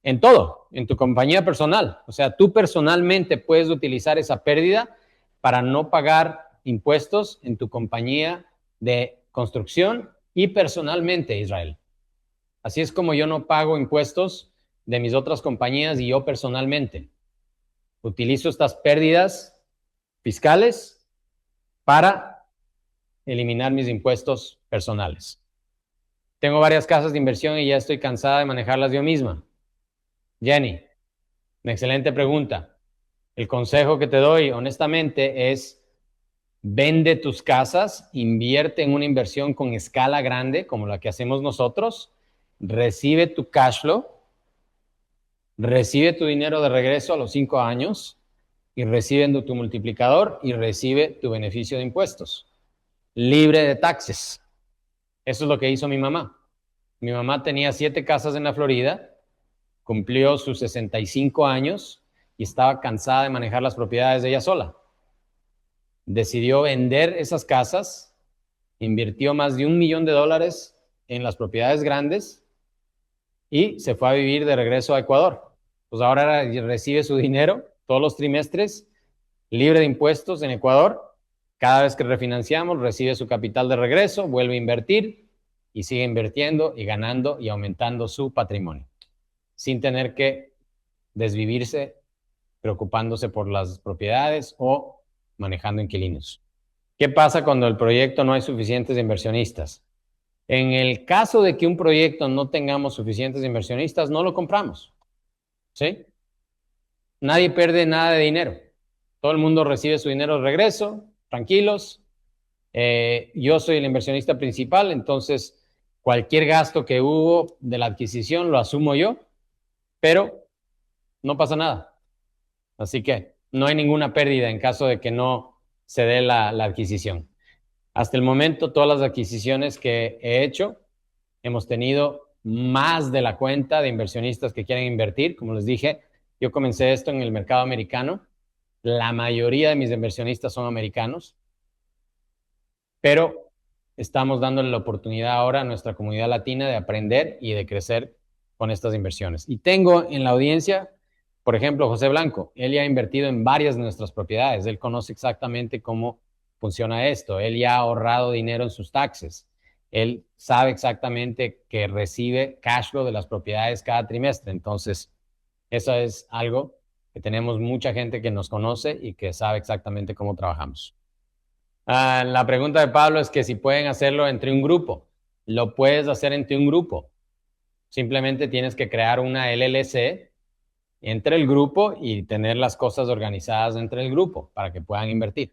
En todo, en tu compañía personal. O sea, tú personalmente puedes utilizar esa pérdida para no pagar impuestos en tu compañía de construcción y personalmente, Israel. Así es como yo no pago impuestos de mis otras compañías y yo personalmente. Utilizo estas pérdidas fiscales para eliminar mis impuestos personales. Tengo varias casas de inversión y ya estoy cansada de manejarlas yo misma. Jenny, una excelente pregunta. El consejo que te doy, honestamente, es vende tus casas, invierte en una inversión con escala grande, como la que hacemos nosotros, recibe tu cash flow, recibe tu dinero de regreso a los 5 años y recibe tu multiplicador y recibe tu beneficio de impuestos. Libre de taxes. Eso es lo que hizo mi mamá. Mi mamá tenía 7 casas en la Florida, cumplió sus 65 años y estaba cansada de manejar las propiedades de ella sola. Decidió vender esas casas, invirtió más de $1 millón en las propiedades grandes y se fue a vivir de regreso a Ecuador. Pues ahora recibe su dinero todos los trimestres, libre de impuestos en Ecuador. Cada vez que refinanciamos, recibe su capital de regreso, vuelve a invertir y sigue invirtiendo y ganando y aumentando su patrimonio, sin tener que desvivirse preocupándose por las propiedades o manejando inquilinos. ¿Qué pasa cuando el proyecto no hay suficientes inversionistas? En el caso de que un proyecto no tengamos suficientes inversionistas, no lo compramos. ¿Sí? Nadie pierde nada de dinero. Todo el mundo recibe su dinero de regreso, tranquilos. Yo soy el inversionista principal, entonces cualquier gasto que hubo de la adquisición lo asumo yo, pero no pasa nada. Así que no hay ninguna pérdida en caso de que no se dé la adquisición. Hasta el momento, todas las adquisiciones que he hecho, hemos tenido más de la cuenta de inversionistas que quieren invertir. Como les dije, yo comencé esto en el mercado americano. La mayoría de mis inversionistas son americanos, pero estamos dándole la oportunidad ahora a nuestra comunidad latina de aprender y de crecer con estas inversiones. Y tengo en la audiencia, por ejemplo, José Blanco. Él ya ha invertido en varias de nuestras propiedades. Él conoce exactamente cómo funciona esto. Él ya ha ahorrado dinero en sus taxes. Él sabe exactamente que recibe cash flow de las propiedades cada trimestre. Entonces, eso es algo que tenemos mucha gente que nos conoce y que sabe exactamente cómo trabajamos. La pregunta de Pablo es que si pueden hacerlo entre un grupo. Lo puedes hacer entre un grupo. Simplemente tienes que crear una LLC entre el grupo y tener las cosas organizadas entre el grupo para que puedan invertir.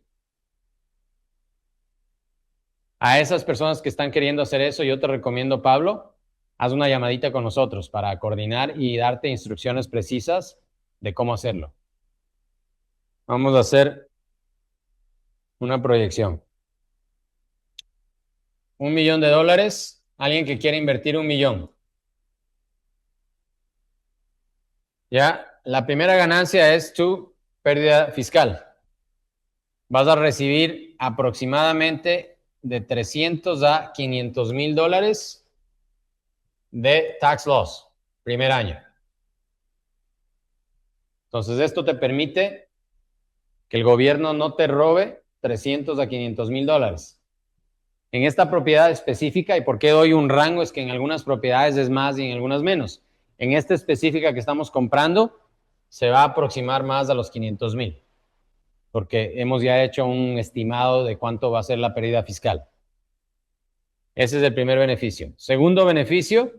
A esas personas que están queriendo hacer eso, yo te recomiendo, Pablo, haz una llamadita con nosotros para coordinar y darte instrucciones precisas de cómo hacerlo. Vamos a hacer una proyección. $1,000,000, alguien que quiere invertir $1,000,000. Ya, la primera ganancia es tu pérdida fiscal. Vas a recibir aproximadamente de $300 a $500,000 de tax loss, primer año. Entonces, esto te permite que el gobierno no te robe $300 a $500,000. En esta propiedad específica, y por qué doy un rango, es que en algunas propiedades es más y en algunas menos. En esta específica que estamos comprando, se va a aproximar más a los $500,000, porque hemos ya hecho un estimado de cuánto va a ser la pérdida fiscal. Ese es el primer beneficio. Segundo beneficio,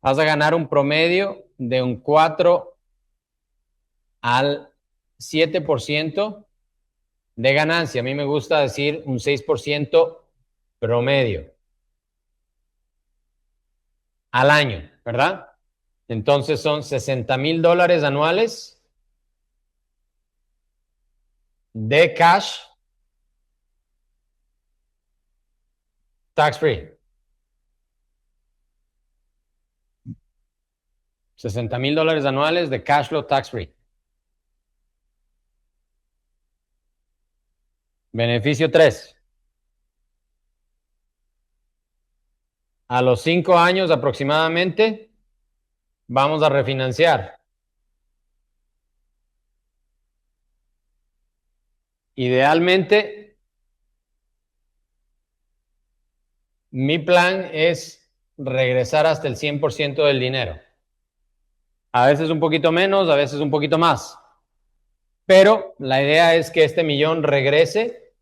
vas a ganar un promedio de un 4 al 7% de ganancia. A mí me gusta decir un 6% promedio al año, ¿verdad? Entonces son $60,000 anuales de cash tax free. $60,000 anuales de cash flow tax free. Beneficio 3. A los 5 años aproximadamente, vamos a refinanciar. Idealmente, mi plan es regresar hasta el 100% del dinero. A veces un poquito menos, a veces un poquito más. Pero la idea es que este $1,000,000 regrese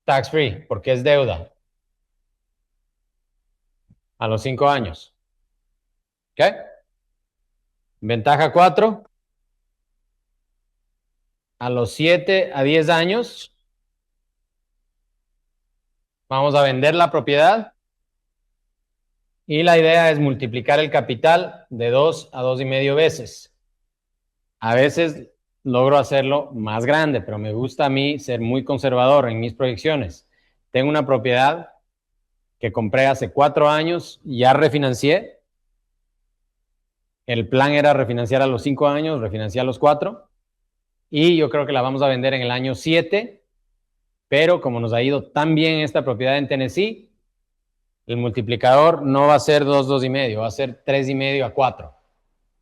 tax free, porque es deuda. A los 5 años. ¿Ok? Ventaja 4. A los 7 a 10 años, vamos a vender la propiedad y la idea es multiplicar el capital de 2 a 2,5 veces. A veces logro hacerlo más grande, pero me gusta a mí ser muy conservador en mis proyecciones. Tengo una propiedad que compré hace 4 años, ya refinancié. El plan era refinanciar a los 5 años, refinancié a los 4. Y yo creo que la vamos a vender en el año 7. Pero como nos ha ido tan bien esta propiedad en Tennessee, el multiplicador no va a ser 2, 2,5, va a ser 3,5 a 4.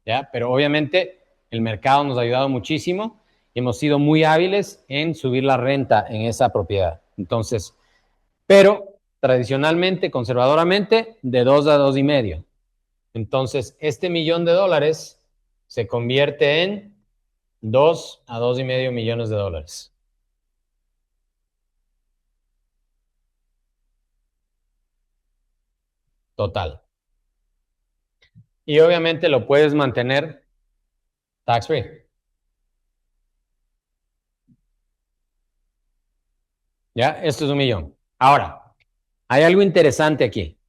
¿Ya? Pero obviamente el mercado nos ha ayudado muchísimo y hemos sido muy hábiles en subir la renta en esa propiedad. Entonces, pero tradicionalmente, conservadoramente, de 2 a 2,5. Entonces, este $1,000,000 se convierte en 2 a 2,5 millones de dólares. Total. Y obviamente lo puedes mantener tax free. ¿Ya? Esto es $1,000,000. Ahora, hay algo interesante aquí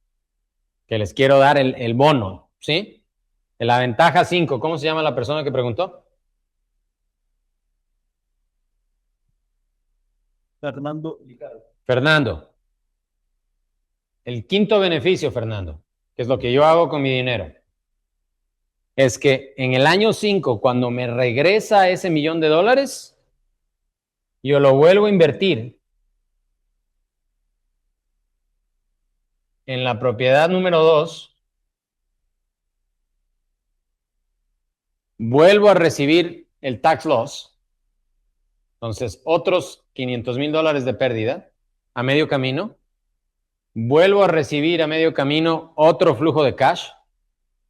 que les quiero dar el bono, ¿sí? En la ventaja 5, ¿cómo se llama la persona que preguntó? Fernando. El quinto beneficio, Fernando, que es lo que yo hago con mi dinero, es que en el año 5, cuando me regresa ese $1,000,000, yo lo vuelvo a invertir en la propiedad número 2, vuelvo a recibir el tax loss, entonces otros $500,000 de pérdida a medio camino, vuelvo a recibir a medio camino otro flujo de cash,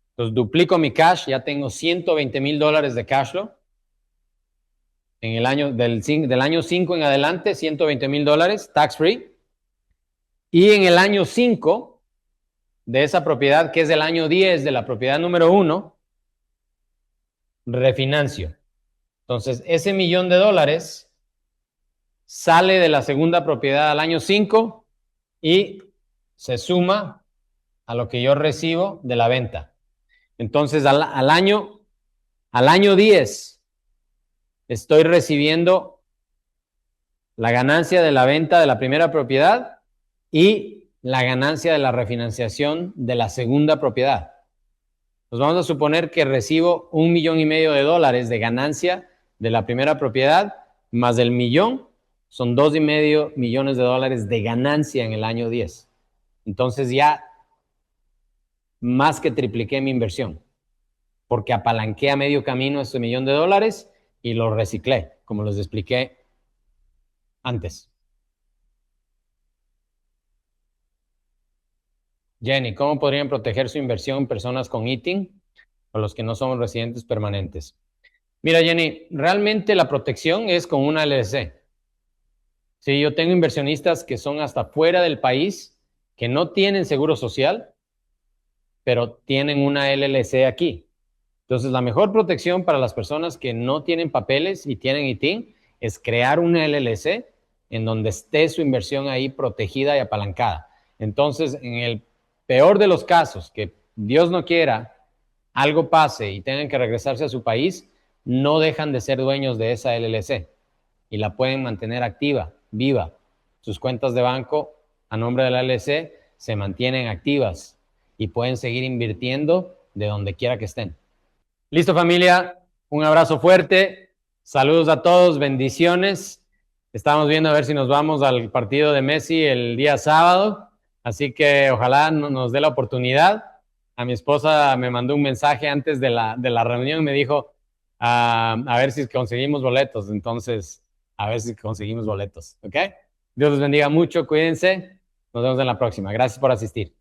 entonces duplico mi cash, ya tengo $120,000 de cash flow. en el año del año 5 en adelante, $120,000 tax free. Y en el año 5 de esa propiedad, que es el año 10 de la propiedad número 1, refinancio. Entonces, ese $1,000,000 sale de la segunda propiedad al año 5 y se suma a lo que yo recibo de la venta. Entonces, al año 10, estoy recibiendo la ganancia de la venta de la primera propiedad y la ganancia de la refinanciación de la segunda propiedad. Pues vamos a suponer que recibo $1,500,000 de ganancia de la primera propiedad, más del millón, son $2,500,000 de ganancia en el año 10. Entonces ya más que tripliqué mi inversión, porque apalanqué a medio camino ese $1,000,000 y lo reciclé, como les expliqué antes. Jenny, ¿cómo podrían proteger su inversión personas con ITIN o los que no son residentes permanentes? Mira, Jenny, realmente la protección es con una LLC. Sí, yo tengo inversionistas que son hasta fuera del país, que no tienen seguro social, pero tienen una LLC aquí. Entonces, la mejor protección para las personas que no tienen papeles y tienen ITIN es crear una LLC en donde esté su inversión ahí protegida y apalancada. Entonces, en el peor de los casos, que Dios no quiera, algo pase y tengan que regresarse a su país, no dejan de ser dueños de esa LLC y la pueden mantener activa, viva. Sus cuentas de banco a nombre de la LLC se mantienen activas y pueden seguir invirtiendo de donde quiera que estén. Listo, familia, un abrazo fuerte, saludos a todos, bendiciones. Estamos viendo a ver si nos vamos al partido de Messi el día sábado, así que ojalá nos dé la oportunidad. A mi esposa me mandó un mensaje antes de la reunión y me dijo a ver si conseguimos boletos, entonces a ver si conseguimos boletos, ¿ok? Dios los bendiga mucho, cuídense, nos vemos en la próxima. Gracias por asistir.